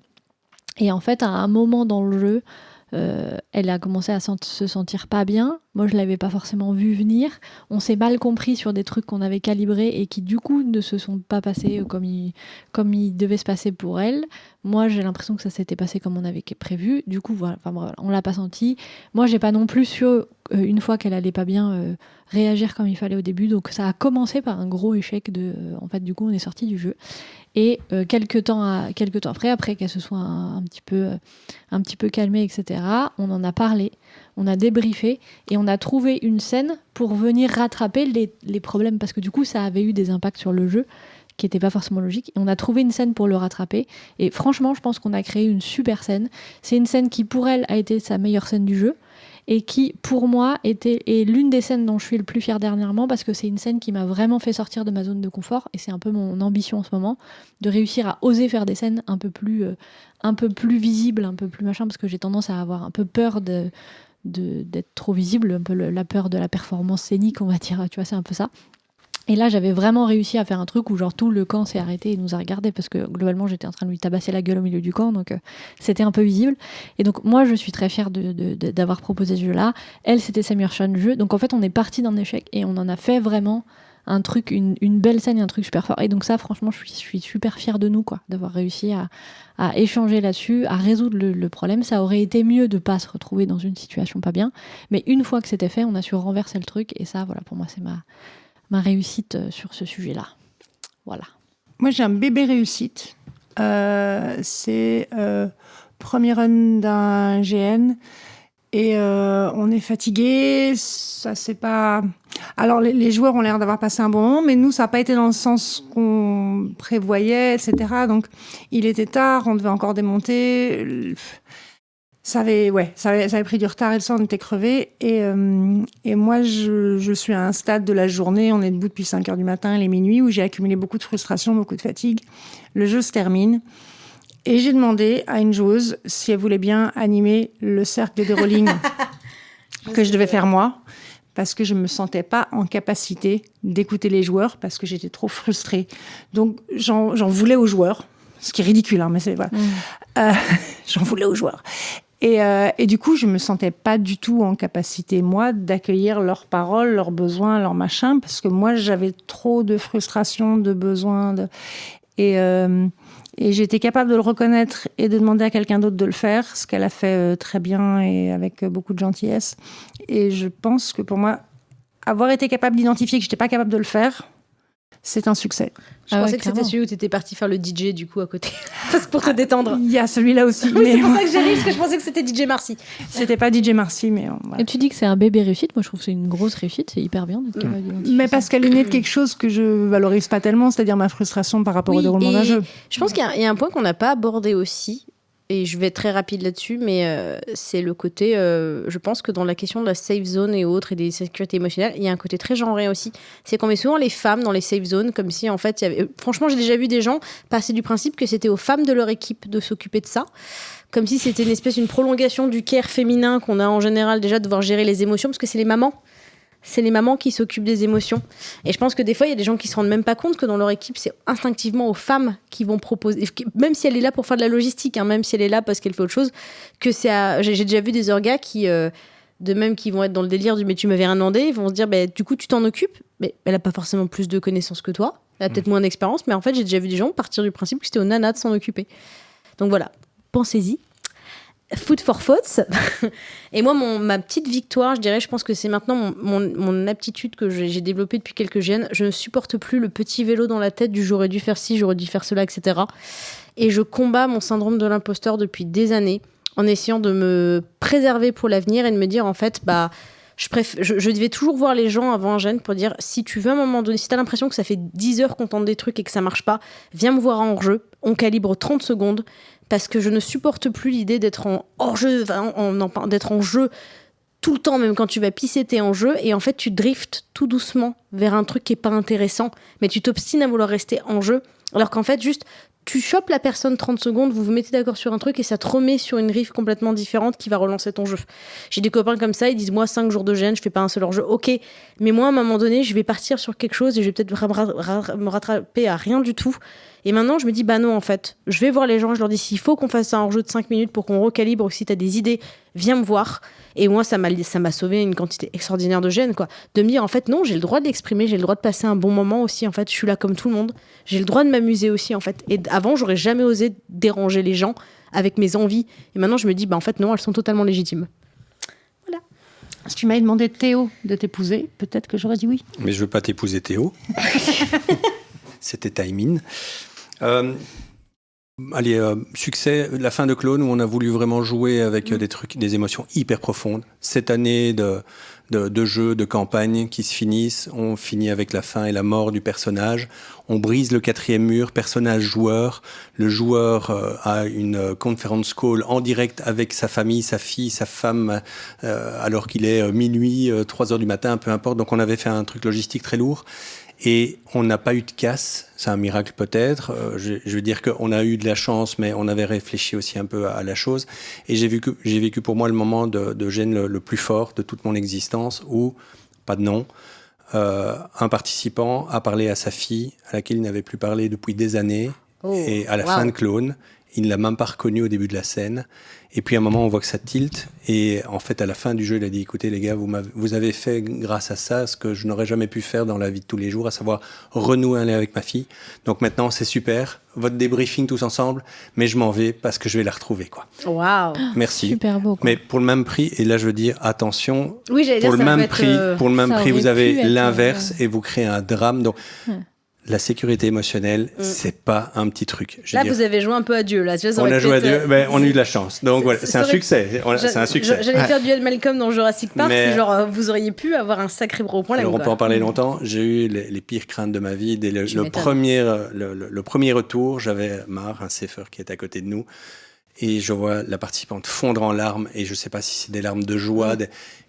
Et en fait, à un moment dans le jeu, elle a commencé à se sentir pas bien. Moi, je l'avais pas forcément vu venir. On s'est mal compris sur des trucs qu'on avait calibrés et qui, du coup, ne se sont pas passés comme ils devaient se passer pour elle. Moi, j'ai l'impression que ça s'était passé comme on avait prévu. Du coup, on l'a pas senti. Moi, j'ai pas non plus su, une fois qu'elle allait pas bien, réagir comme il fallait au début. Donc, ça a commencé par un gros échec en fait, du coup, on est sorti du jeu. Et quelques temps après qu'elle se soit un petit peu calmée, etc., on en a parlé, on a débriefé et on a trouvé une scène pour venir rattraper les problèmes parce que du coup ça avait eu des impacts sur le jeu qui n'étaient pas forcément logiques. Et on a trouvé une scène pour le rattraper et franchement je pense qu'on a créé une super scène. C'est une scène qui pour elle a été sa meilleure scène du jeu et qui, pour moi, est l'une des scènes dont je suis le plus fière dernièrement parce que c'est une scène qui m'a vraiment fait sortir de ma zone de confort et c'est un peu mon ambition en ce moment, de réussir à oser faire des scènes un peu plus visibles, un peu plus machin, parce que j'ai tendance à avoir un peu peur d'être trop visible, un peu la peur de la performance scénique, on va dire, tu vois, c'est un peu ça. Et là, j'avais vraiment réussi à faire un truc où genre tout le camp s'est arrêté et nous a regardé parce que globalement, j'étais en train de lui tabasser la gueule au milieu du camp, donc c'était un peu visible. Et donc moi, je suis très fière d'avoir proposé ce jeu-là. Elle, c'était sa meilleure chaîne de jeu. Donc en fait, on est parti d'un échec et on en a fait vraiment un truc, une belle scène et un truc super fort. Et donc ça, franchement, je suis super fière de nous, quoi, d'avoir réussi à échanger là-dessus, à résoudre le problème. Ça aurait été mieux de pas se retrouver dans une situation pas bien, mais une fois que c'était fait, on a su renverser le truc. Et ça, voilà, pour moi, c'est ma réussite sur ce sujet-là. Voilà. Moi, j'ai un bébé réussite. C'est premier run d'un GN. Et on est fatigué. Ça, c'est pas... Alors, les joueurs ont l'air d'avoir passé un bon moment, mais nous, ça n'a pas été dans le sens qu'on prévoyait, etc. Donc, il était tard, on devait encore démonter... Ça avait pris du retard et le sang, on était crevés. Et moi, je suis à un stade de la journée, on est debout depuis 5h du matin, les minuit, où j'ai accumulé beaucoup de frustration, beaucoup de fatigue. Le jeu se termine. Et j'ai demandé à une joueuse si elle voulait bien animer le cercle de rolling que je devais faire moi, parce que je ne me sentais pas en capacité d'écouter les joueurs, parce que j'étais trop frustrée. Donc, j'en voulais aux joueurs. Ce qui est ridicule, hein, mais c'est vrai. J'en voulais aux joueurs. Et du coup, je me sentais pas du tout en capacité, moi, d'accueillir leurs paroles, leurs besoins, leurs machins, parce que moi, j'avais trop de frustration, de besoins. Et j'étais capable de le reconnaître et de demander à quelqu'un d'autre de le faire, ce qu'elle a fait très bien et avec beaucoup de gentillesse. Et je pense que pour moi, avoir été capable d'identifier que j'étais pas capable de le faire, c'est un succès. Je pensais que c'était celui où tu étais parti faire le DJ du coup à côté. Parce pour te détendre. Il y a celui-là aussi. Oui, c'est pour ça que j'ai ri, parce que je pensais que c'était DJ Marcy. C'était pas DJ Marcy, mais voilà. Et tu dis que c'est un bébé réussite. Moi, je trouve que c'est une grosse réussite. C'est hyper bien d'être capable d'identifier. Mais parce qu'elle est née de quelque chose que je valorise pas tellement, c'est-à-dire ma frustration par rapport au déroulement d'un jeu. Je pense qu'il y a un point qu'on n'a pas abordé aussi. et je vais être très rapide là-dessus, mais c'est le côté, je pense que dans la question de la safe zone et autres, et des sécurités émotionnelles, il y a un côté très genré aussi. C'est qu'on met souvent les femmes dans les safe zones, comme si en fait, il y avait... Franchement, j'ai déjà vu des gens passer du principe que c'était aux femmes de leur équipe de s'occuper de ça, comme si c'était une prolongation du care féminin qu'on a en général déjà de devoir gérer les émotions, parce que c'est les mamans. C'est les mamans qui s'occupent des émotions. Et je pense que des fois, il y a des gens qui se rendent même pas compte que dans leur équipe, c'est instinctivement aux femmes qui vont proposer, même si elle est là pour faire de la logistique, hein, même si elle est là parce qu'elle fait autre chose, que c'est j'ai déjà vu des orgas qui, de même, qui vont être dans le délire du « mais tu m'avais rien demandé », ils vont se dire bah, « du coup, tu t'en occupes ». Mais elle a pas forcément plus de connaissances que toi, elle a peut-être moins d'expérience, mais en fait, j'ai déjà vu des gens partir du principe que c'était aux nanas de s'en occuper. Donc voilà, pensez-y. Food for thoughts. Et moi, ma petite victoire, je dirais, je pense que c'est maintenant mon aptitude que j'ai développée depuis quelques gènes. Je ne supporte plus le petit vélo dans la tête du j'aurais dû faire ci, j'aurais dû faire cela, etc. Et je combats mon syndrome de l'imposteur depuis des années en essayant de me préserver pour l'avenir et de me dire, en fait, bah, je devais toujours voir les gens avant un gène pour dire, si tu veux à un moment donné, si tu as l'impression que ça fait 10 heures qu'on tente des trucs et que ça marche pas, viens me voir en hors-jeu, on calibre 30 secondes. Parce que je ne supporte plus l'idée d'être en hors-jeu, d'être en jeu tout le temps, même quand tu vas pisser, t'es en jeu, et en fait, tu driftes tout doucement vers un truc qui est pas intéressant, mais tu t'obstines à vouloir rester en jeu, alors qu'en fait, juste, tu chopes la personne 30 secondes, vous vous mettez d'accord sur un truc, et ça te remet sur une rive complètement différente qui va relancer ton jeu. J'ai des copains comme ça, ils disent, moi, 5 jours de gêne, je fais pas un seul hors-jeu, ok, mais moi, à un moment donné, je vais partir sur quelque chose, et je vais peut-être me rattraper à rien du tout. Et maintenant, je me dis, bah non, en fait, je vais voir les gens, je leur dis, s'il faut qu'on fasse un hors-jeu de 5 minutes pour qu'on recalibre, ou si t'as des idées, viens me voir. Et moi, ça m'a sauvé une quantité extraordinaire de gêne, quoi. De me dire, en fait, non, j'ai le droit de l'exprimer, j'ai le droit de passer un bon moment aussi, en fait, je suis là comme tout le monde. J'ai le droit de m'amuser aussi, en fait. Et avant, j'aurais jamais osé déranger les gens avec mes envies. Et maintenant, je me dis, bah en fait, non, elles sont totalement légitimes. Voilà. Si tu m'avais demandé, Théo, de t'épouser, peut-être que j'aurais dit oui. Mais je veux pas t'épouser, Théo. C'était timing. Succès, la fin de Clone, où on a voulu vraiment jouer avec des émotions hyper profondes. Cette année de jeux, de campagne qui se finissent, on finit avec la fin et la mort du personnage. On brise le 4e mur, personnage joueur. Le joueur a une conference call en direct avec sa famille, sa fille, sa femme, alors qu'il est minuit, 3 heures du matin, peu importe. Donc on avait fait un truc logistique très lourd. Et on n'a pas eu de casse, c'est un miracle peut-être. Je veux dire qu'on a eu de la chance, mais on avait réfléchi aussi un peu à la chose. Et j'ai vécu pour moi le moment de gêne le plus fort de toute mon existence, où, pas de nom, un participant a parlé à sa fille, à laquelle il n'avait plus parlé depuis des années. Et à la fin de Clone, il ne l'a même pas reconnu au début de la scène. Et puis à un moment, on voit que ça tilte. Et en fait, à la fin du jeu, il a dit, écoutez les gars, vous avez fait grâce à ça ce que je n'aurais jamais pu faire dans la vie de tous les jours, à savoir renouer un lien avec ma fille. Donc maintenant, c'est super. Votre débriefing tous ensemble. Mais je m'en vais parce que je vais la retrouver, quoi. Waouh. Merci. Super beau, quoi. Mais pour le même prix, et là je veux dire, attention, Oui, j'allais pour dire, le même prix, vous aurait avez pu être, l'inverse et vous créez un drame. Donc, la sécurité émotionnelle, c'est pas un petit truc. Là, vous avez joué un peu à Dieu. Là. On a joué à Dieu, mais on a eu de la chance. Donc voilà, c'est un succès. C'est un succès. J'allais faire du Ed Malcolm dans Jurassic Park. C'est genre, vous auriez pu avoir un sacré gros point là. Alors on peut en parler longtemps. J'ai eu les pires craintes de ma vie. Dès le premier retour, j'avais Mar, un safer qui est à côté de nous. Et je vois la participante fondre en larmes, et je sais pas si c'est des larmes de joie,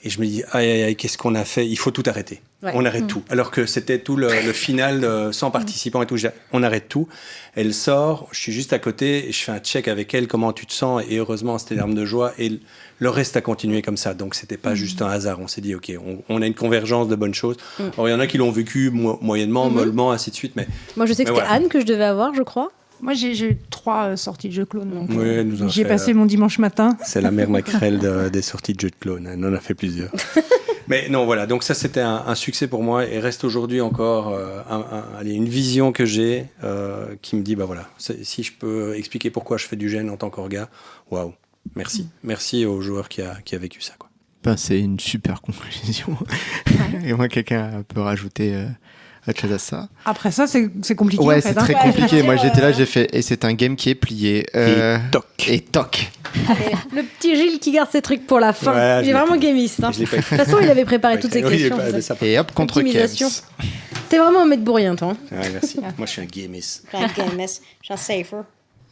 et je me dis, aïe, qu'est-ce qu'on a fait? Il faut tout arrêter. Ouais. On arrête tout. Alors que c'était tout le final sans participants et tout. On arrête tout. Elle sort, je suis juste à côté, et je fais un check avec elle, comment tu te sens? Et heureusement, c'était des larmes de joie, et le reste a continué comme ça. Donc c'était pas juste un hasard. On s'est dit, ok, on a une convergence de bonnes choses. Alors il y en a qui l'ont vécu moyennement, mollement, ainsi de suite. Mais moi, je sais que c'était Anne que je devais avoir, je crois. Moi, j'ai eu 3 sorties de jeux Clone. Donc, oui, j'ai passé mon dimanche matin. C'est la mère Macrel des sorties de jeux de Clone. Elle en a fait plusieurs. Mais non, voilà. Donc ça, c'était un succès pour moi, et reste aujourd'hui encore une vision que j'ai qui me dit, bah voilà, si je peux expliquer pourquoi je fais du gène en tant qu'orga, waouh, merci. Merci au joueur qui a vécu ça, quoi. Ben, c'est une super conclusion. Et moi, quelqu'un peut rajouter... ça. Après ça, c'est compliqué. Ouais, en fait, c'est très compliqué. Moi, j'étais là, j'ai fait, et c'est un game qui est plié. Et toc. Allez, le petit Gilles qui garde ses trucs pour la fin. Ouais, il est vraiment gamiste. Hein. De toute façon, il avait préparé toutes ses questions. Et hop, contre Kems. T'es vraiment un maître bourrien, toi. Ouais, merci. Moi, je suis un gamiste. Je suis un gamiste. Je suis un safer.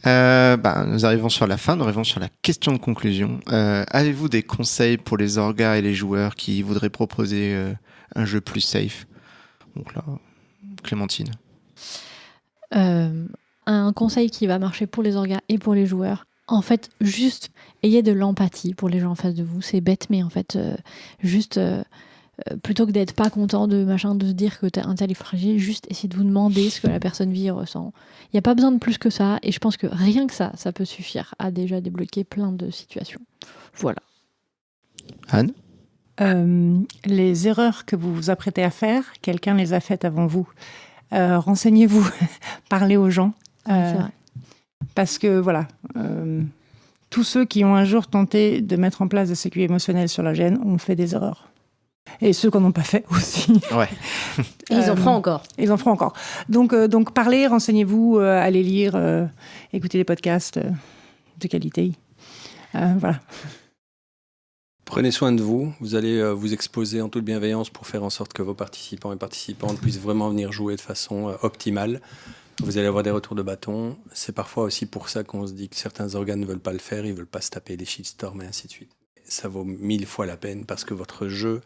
Nous arrivons sur la fin, nous arrivons sur la question de conclusion. Avez-vous des conseils pour les orgas et les joueurs qui voudraient proposer un jeu plus safe? Donc là, Clémentine. Un conseil qui va marcher pour les orgas et pour les joueurs, en fait, juste ayez de l'empathie pour les gens en face de vous. C'est bête, mais en fait, plutôt que d'être pas content de se dire que un tel est fragile, juste essayez de vous demander ce que la personne vit et ressent. Il n'y a pas besoin de plus que ça, et je pense que rien que ça peut suffire à déjà débloquer plein de situations. Voilà. Anne? Les erreurs que vous vous apprêtez à faire, quelqu'un les a faites avant vous. Renseignez-vous, parlez aux gens. C'est vrai. Parce que voilà, tous ceux qui ont un jour tenté de mettre en place des sécurités émotionnelles sur la GN ont fait des erreurs. Et ceux qui n'en ont pas fait aussi. Ouais. Et ils en feront encore. Ils en feront encore. Donc parlez, renseignez-vous, allez lire, écoutez des podcasts de qualité. Voilà. Prenez soin de vous. Vous allez vous exposer en toute bienveillance pour faire en sorte que vos participants et participantes puissent vraiment venir jouer de façon optimale. Vous allez avoir des retours de bâton. C'est parfois aussi pour ça qu'on se dit que certains organes ne veulent pas le faire, ils ne veulent pas se taper des shitstorms et ainsi de suite. Ça vaut 1000 fois la peine parce que votre jeu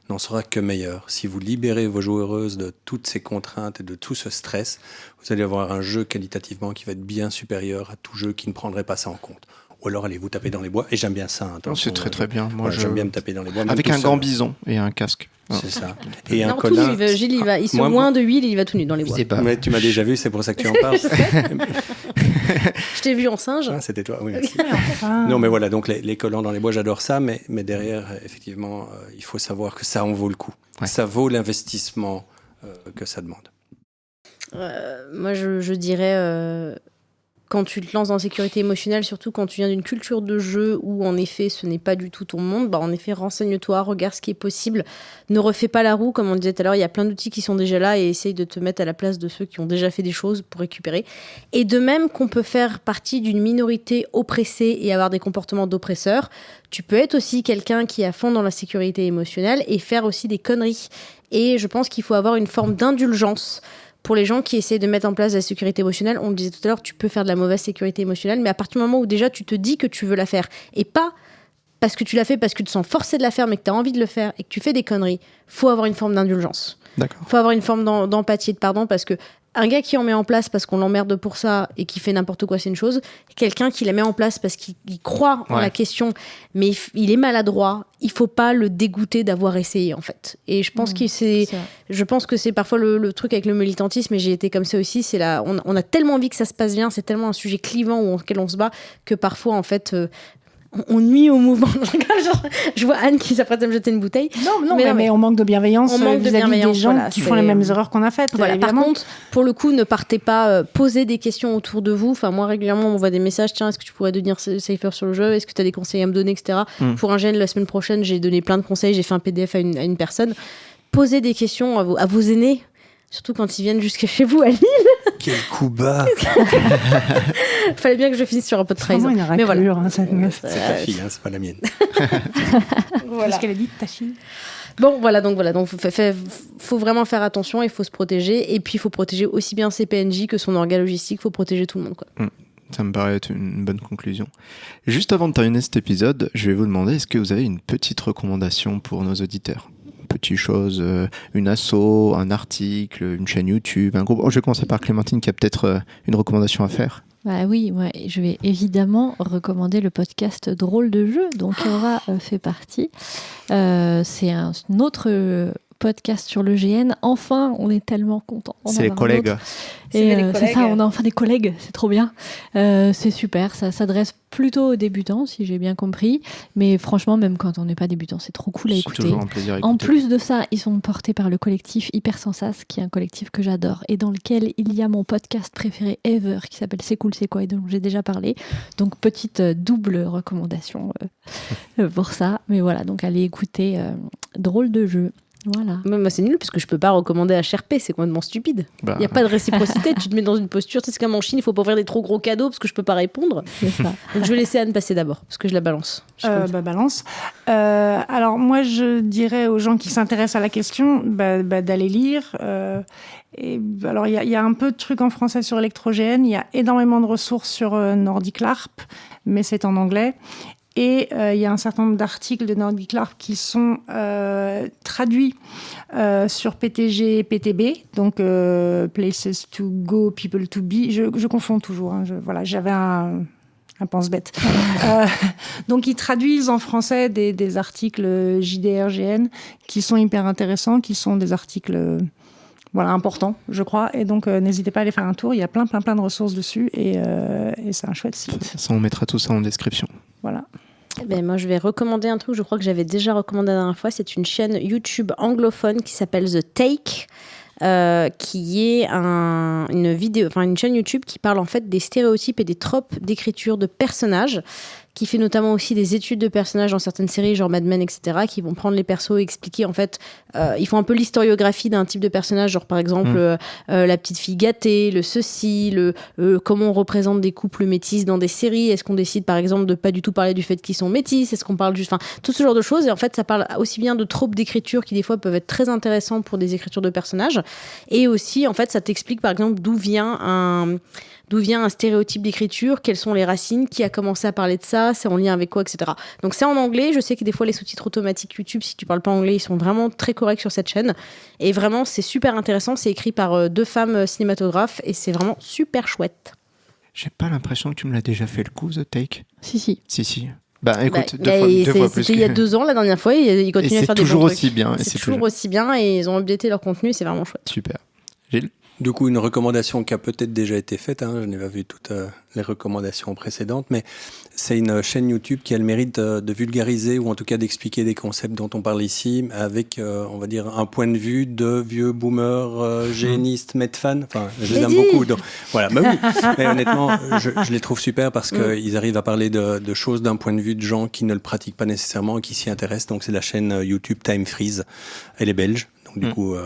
n'en sera que meilleur. Si vous libérez vos joueuses de toutes ces contraintes et de tout ce stress, vous allez avoir un jeu qualitativement qui va être bien supérieur à tout jeu qui ne prendrait pas ça en compte. Ou alors allez vous taper dans les bois. Et j'aime bien ça. C'est très très bien. Moi, j'aime bien me taper dans les bois. Avec un gant bison et un casque. C'est ça. Et non, un collant. Gilles, il se loin de huile et il va tout nu dans les bois. Mais tu m'as déjà vu, c'est pour ça que tu en parles. Je t'ai vu en singe. Ah, c'était toi, oui, merci. Non, mais voilà, donc les collants dans les bois, j'adore ça, mais derrière, effectivement, il faut savoir que ça en vaut le coup. Ouais. Ça vaut l'investissement que ça demande. Moi, je dirais... quand tu te lances dans la sécurité émotionnelle, surtout quand tu viens d'une culture de jeu où en effet ce n'est pas du tout ton monde, en effet renseigne-toi, regarde ce qui est possible, ne refais pas la roue, comme on disait tout à l'heure, il y a plein d'outils qui sont déjà là et essaye de te mettre à la place de ceux qui ont déjà fait des choses pour récupérer. Et de même qu'on peut faire partie d'une minorité oppressée et avoir des comportements d'oppresseurs, tu peux être aussi quelqu'un qui est à fond dans la sécurité émotionnelle et faire aussi des conneries. Et je pense qu'il faut avoir une forme d'indulgence pour les gens qui essaient de mettre en place la sécurité émotionnelle. On le disait tout à l'heure, tu peux faire de la mauvaise sécurité émotionnelle, mais à partir du moment où déjà tu te dis que tu veux la faire, et pas parce que tu l'as fait, parce que tu te sens forcé de la faire, mais que tu as envie de le faire, et que tu fais des conneries, faut avoir une forme d'indulgence. D'accord. Faut avoir une forme d'empathie et de pardon, parce que un gars qui en met en place parce qu'on l'emmerde pour ça et qui fait n'importe quoi, c'est une chose. Quelqu'un qui la met en place parce qu'il croit en la question, mais il est maladroit, il faut pas le dégoûter d'avoir essayé, en fait. Et je pense je pense que c'est parfois le truc avec le militantisme, et j'ai été comme ça aussi, on a tellement envie que ça se passe bien, c'est tellement un sujet clivant auquel on se bat, que parfois, en fait... on nuit au mouvement. Je vois Anne qui s'apprête à me jeter une bouteille. Non, mais on manque de bienveillance vis-à-vis des gens qui font les mêmes erreurs qu'on a faites. Voilà, par contre, pour le coup, ne partez pas poser des questions autour de vous. Enfin, moi, régulièrement, on m'envoie des messages. Tiens, est-ce que tu pourrais devenir safer sur le jeu? Est-ce que tu as des conseils à me donner, etc. Pour un GN, la semaine prochaine, j'ai donné plein de conseils. J'ai fait un PDF à une personne. Posez des questions à vos aînés. Surtout quand ils viennent jusqu'à chez vous à Lille. Quel coup bas. Fallait bien que je finisse sur un peu de trahison. Mais voilà. Cette meuf. C'est ta fille, c'est pas la mienne. Voilà. Ce qu'elle a dit, ta fille. Donc faut vraiment faire attention, il faut se protéger, et puis il faut protéger aussi bien ses PNJ que son organe logistique, il faut protéger tout le monde, quoi. Ça me paraît être une bonne conclusion. Juste avant de terminer cet épisode, je vais vous demander, est-ce que vous avez une petite recommandation pour nos auditeurs? Petite chose, une asso, un article, une chaîne YouTube, un groupe. Je vais commencer par Clémentine qui a peut-être une recommandation à faire. Bah oui, je vais évidemment recommander le podcast Drôle de jeu, dont Aura fait partie. C'est un autre podcast sur le GN. Enfin, on est tellement contents. C'est les collègues. C'est ça, on a enfin des collègues, c'est trop bien. C'est super, ça s'adresse plutôt aux débutants, si j'ai bien compris. Mais franchement, même quand on n'est pas débutant, c'est trop cool à écouter. C'est toujours un plaisir à écouter. En plus de ça, ils sont portés par le collectif Hyper Sensas, qui est un collectif que j'adore, et dans lequel il y a mon podcast préféré ever, qui s'appelle C'est cool, c'est quoi, et dont j'ai déjà parlé. Donc, petite double recommandation pour ça. Mais voilà, donc allez écouter Drôle de jeu. Voilà. Moi, c'est nul parce que je peux pas recommander HRP, c'est complètement stupide. Il n'y a pas de réciprocité, tu te mets dans une posture, c'est comme en Chine, il faut pas ouvrir des trop gros cadeaux parce que je peux pas répondre. C'est ça. Donc je vais laisser Anne passer d'abord parce que je la balance. Balance. Alors moi, je dirais aux gens qui s'intéressent à la question d'aller lire. Alors il y a un peu de trucs en français sur électrogène, il y a énormément de ressources sur Nordic LARP, mais c'est en anglais. Et il y a un certain nombre d'articles de Nordic LARP qui sont traduits sur PTG et PTB, donc Places to Go, People to Be. Je confonds toujours. Voilà, j'avais un pense-bête. Donc, ils traduisent en français des articles JDRGN qui sont hyper intéressants, qui sont des articles importants, je crois. Et donc, n'hésitez pas à aller faire un tour. Il y a plein de ressources dessus et c'est un chouette site. Ça, on mettra tout ça en description. Voilà. Moi, je vais recommander un truc, je crois que j'avais déjà recommandé la dernière fois. C'est une chaîne YouTube anglophone qui s'appelle The Take, qui est une chaîne YouTube qui parle en fait des stéréotypes et des tropes d'écriture de personnages, qui fait notamment aussi des études de personnages dans certaines séries, genre Mad Men, etc., qui vont prendre les persos et expliquer, en fait, ils font un peu l'historiographie d'un type de personnage, genre par exemple la petite fille gâtée, le ceci, comment on représente des couples métis dans des séries, est-ce qu'on décide par exemple de pas du tout parler du fait qu'ils sont métis, est-ce qu'on parle juste, tout ce genre de choses, et en fait ça parle aussi bien de tropes d'écriture qui des fois peuvent être très intéressants pour des écritures de personnages, et aussi en fait ça t'explique par exemple d'où vient un stéréotype d'écriture, quelles sont les racines, qui a commencé à parler de ça, c'est en lien avec quoi, etc. Donc c'est en anglais, je sais que des fois les sous-titres automatiques YouTube, si tu parles pas anglais, ils sont vraiment très corrects sur cette chaîne. Et vraiment, c'est super intéressant, c'est écrit par 2 femmes cinématographes et c'est vraiment super chouette. J'ai pas l'impression que tu me l'as déjà fait le coup, The Take. Si. Si. Bah écoute, deux fois plus. C'était il y a 2 ans la dernière fois, et ils continuent à faire des bons trucs. C'est toujours aussi bien. C'est toujours aussi bien et ils ont updaté leur contenu, c'est vraiment chouette. Super. Gilles ? Du coup, une recommandation qui a peut-être déjà été faite, je n'ai pas vu toutes les recommandations précédentes, mais c'est une chaîne YouTube qui a le mérite de vulgariser ou en tout cas d'expliquer des concepts dont on parle ici avec, on va dire, un point de vue de vieux boomers, génistes, medfans. Enfin, je les aime beaucoup. Donc, voilà, oui. Mais honnêtement, je les trouve super parce qu'ils arrivent à parler de choses d'un point de vue de gens qui ne le pratiquent pas nécessairement et qui s'y intéressent. Donc, c'est la chaîne YouTube Time Freeze. Elle est belge. Donc, du coup...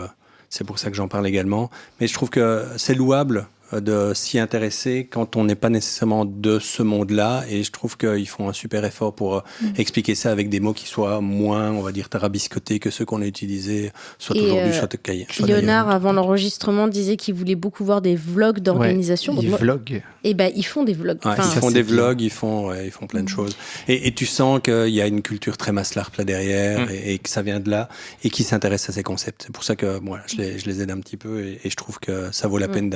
c'est pour ça que j'en parle également. Mais je trouve que c'est louable de s'y intéresser quand on n'est pas nécessairement de ce monde-là. Et je trouve qu'ils font un super effort pour expliquer ça avec des mots qui soient moins, on va dire, tarabiscotés que ceux qu'on a utilisés, soit aujourd'hui, soit cahier. Léonard, avant l'enregistrement, disait qu'il voulait beaucoup voir des vlogs d'organisation. Ouais, ils vloguent. Et ils font des vlogs. Ouais, ils font des vlogs, ils font plein de choses. Et tu sens qu'il y a une culture très maslarp là derrière et que ça vient de là et qui s'intéresse à ces concepts. C'est pour ça que moi, je les aide un petit peu et je trouve que ça vaut la peine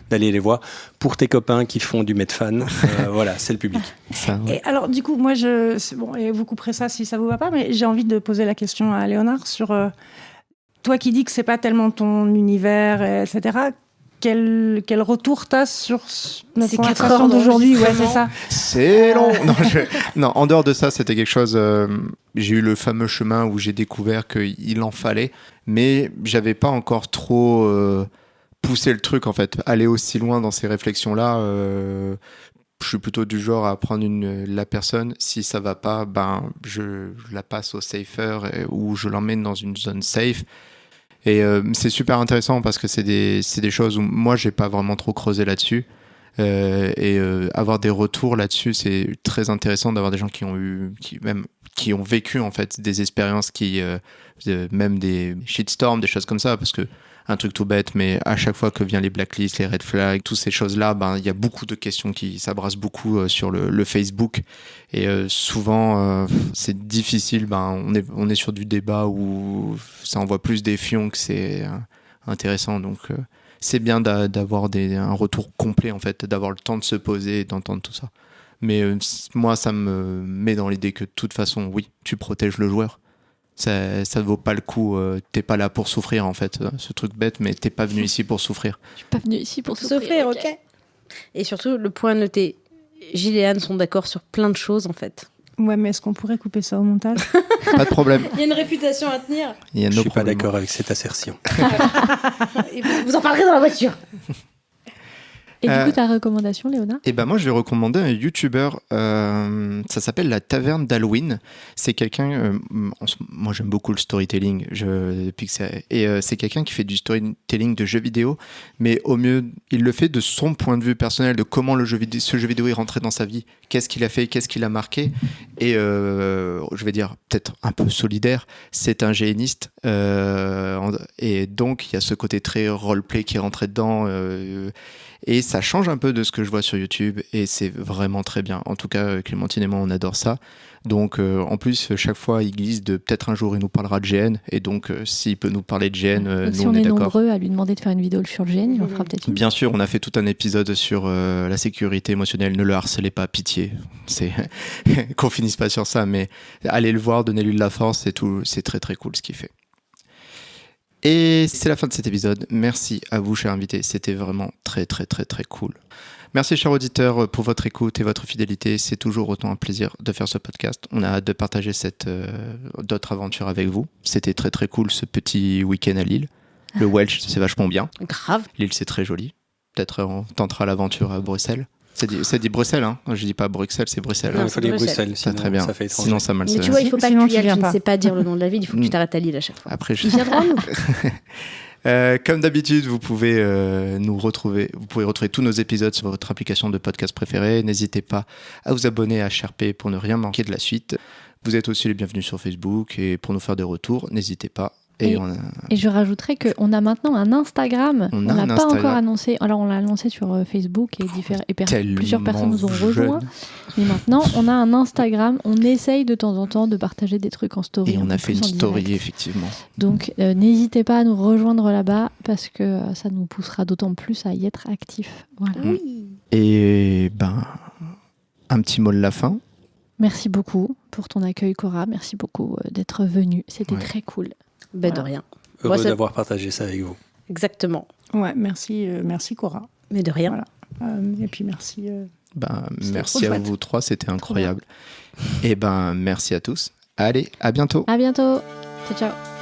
d'aller les voir. Pour tes copains qui font du medfan, voilà, c'est le public. Ça, ouais. Et alors, du coup, moi, et vous couperez ça si ça vous va pas, mais j'ai envie de poser la question à Léonard sur toi qui dis que c'est pas tellement ton univers, etc. Quel retour t'as sur notre conversation d'aujourd'hui? Ouais, c'est ça. C'est long. Non, en dehors de ça, c'était quelque chose. J'ai eu le fameux chemin où j'ai découvert qu'il en fallait, mais j'avais pas encore trop poussé le truc en fait. Aller aussi loin dans ces réflexions-là. Je suis plutôt du genre à prendre la personne. Si ça va pas, je la passe au safer ou je l'emmène dans une zone safe. Et c'est super intéressant parce que c'est des choses où moi j'ai pas vraiment trop creusé là-dessus avoir des retours là-dessus, c'est très intéressant d'avoir des gens qui ont vécu en fait des expériences même des shitstorms, des choses comme ça, parce que un truc tout bête, mais à chaque fois que viennent les blacklists, les red flags, toutes ces choses-là, il y a beaucoup de questions qui s'abrassent beaucoup sur le Facebook. Et souvent, c'est difficile. On est sur du débat où ça envoie plus des fions que c'est intéressant. Donc, c'est bien d'avoir un retour complet, en fait, d'avoir le temps de se poser et d'entendre tout ça. Mais moi, ça me met dans l'idée que de toute façon, oui, tu protèges le joueur. Ça ne vaut pas le coup. T'es pas là pour souffrir, en fait. Ce truc bête, mais t'es pas venu ici pour souffrir. Je suis pas venu ici pour souffrir, ok. Et surtout, le point noté, Gilles et Anne sont d'accord sur plein de choses, en fait. Ouais, mais est-ce qu'on pourrait couper ça au montage? Pas de problème. Il y a une réputation à tenir. Je ne suis pas d'accord avec cette assertion. Et vous en parlerez dans la voiture. Et du coup, ta recommandation, Léonard? Et ben moi, je vais recommander un YouTuber. Ça s'appelle La Taverne d'Halloween. C'est quelqu'un. Moi, j'aime beaucoup le storytelling. C'est quelqu'un qui fait du storytelling de jeux vidéo, mais au mieux, il le fait de son point de vue personnel, de comment ce jeu vidéo est rentré dans sa vie, qu'est-ce qu'il a fait, qu'est-ce qu'il a marqué. Et je vais dire peut-être un peu solidaire. C'est un géniste, et donc il y a ce côté très roleplay qui est rentré dedans. Et ça change un peu de ce que je vois sur YouTube et c'est vraiment très bien. En tout cas, Clémentine et moi, on adore ça. Donc, en plus, chaque fois, il glisse de peut-être un jour, il nous parlera de GN. Et donc, s'il peut nous parler de GN, nous, si on est d'accord. nombreux à lui demander de faire une vidéo sur le GN, il en fera peut-être une. Bien sûr, on a fait tout un épisode sur la sécurité émotionnelle. Ne le harcelez pas, pitié. C'est qu'on finisse pas sur ça, mais allez le voir, donnez-lui de la force, c'est tout. C'est très, très cool ce qu'il fait. Et c'est la fin de cet épisode. Merci à vous, chers invités. C'était vraiment très, très, très, très cool. Merci, chers auditeurs, pour votre écoute et votre fidélité. C'est toujours autant un plaisir de faire ce podcast. On a hâte de partager d'autres aventures avec vous. C'était très, très cool, ce petit week-end à Lille. Le Welsh, c'est vachement bien. Grave. Lille, c'est très joli. Peut-être on tentera l'aventure à Bruxelles. C'est dit Bruxelles, hein. Je dis pas Bruxelles, c'est Bruxelles. Non, il faut dire Bruxelles, sinon très bien. ça fait étranger. Sinon, ça mal. Mais tu vois, il faut pas Sinon, que tu y tu ailles, viens tu ne pas. sais pas dire le nom de la ville, il faut que tu t'arrêtes à Lille à chaque fois. Après, Il viendra, nous. Comme d'habitude, vous pouvez nous retrouver. Vous pouvez retrouver tous nos épisodes sur votre application de podcast préférée. N'hésitez pas à vous abonner à HRP pour ne rien manquer de la suite. Vous êtes aussi les bienvenus sur Facebook et pour nous faire des retours, n'hésitez pas. Et je rajouterais qu'on a maintenant un Instagram. On l'a pas encore annoncé. Alors, on l'a annoncé sur Facebook et plusieurs personnes nous ont rejoints. Mais maintenant, on a un Instagram. On essaye de temps en temps de partager des trucs en story. Et on a fait une story, effectivement. Donc, n'hésitez pas à nous rejoindre là-bas parce que ça nous poussera d'autant plus à y être actifs. Voilà. Oui. Et un petit mot de la fin. Merci beaucoup pour ton accueil, Cora. Merci beaucoup d'être venue. C'était très cool. Ben de rien. Heureux d'avoir partagé ça avec vous. Exactement. Ouais, merci Cora. Mais de rien. Voilà. Et puis merci. Merci à vous trois, c'était incroyable. Et merci à tous. Allez, à bientôt. À bientôt. Ciao, ciao.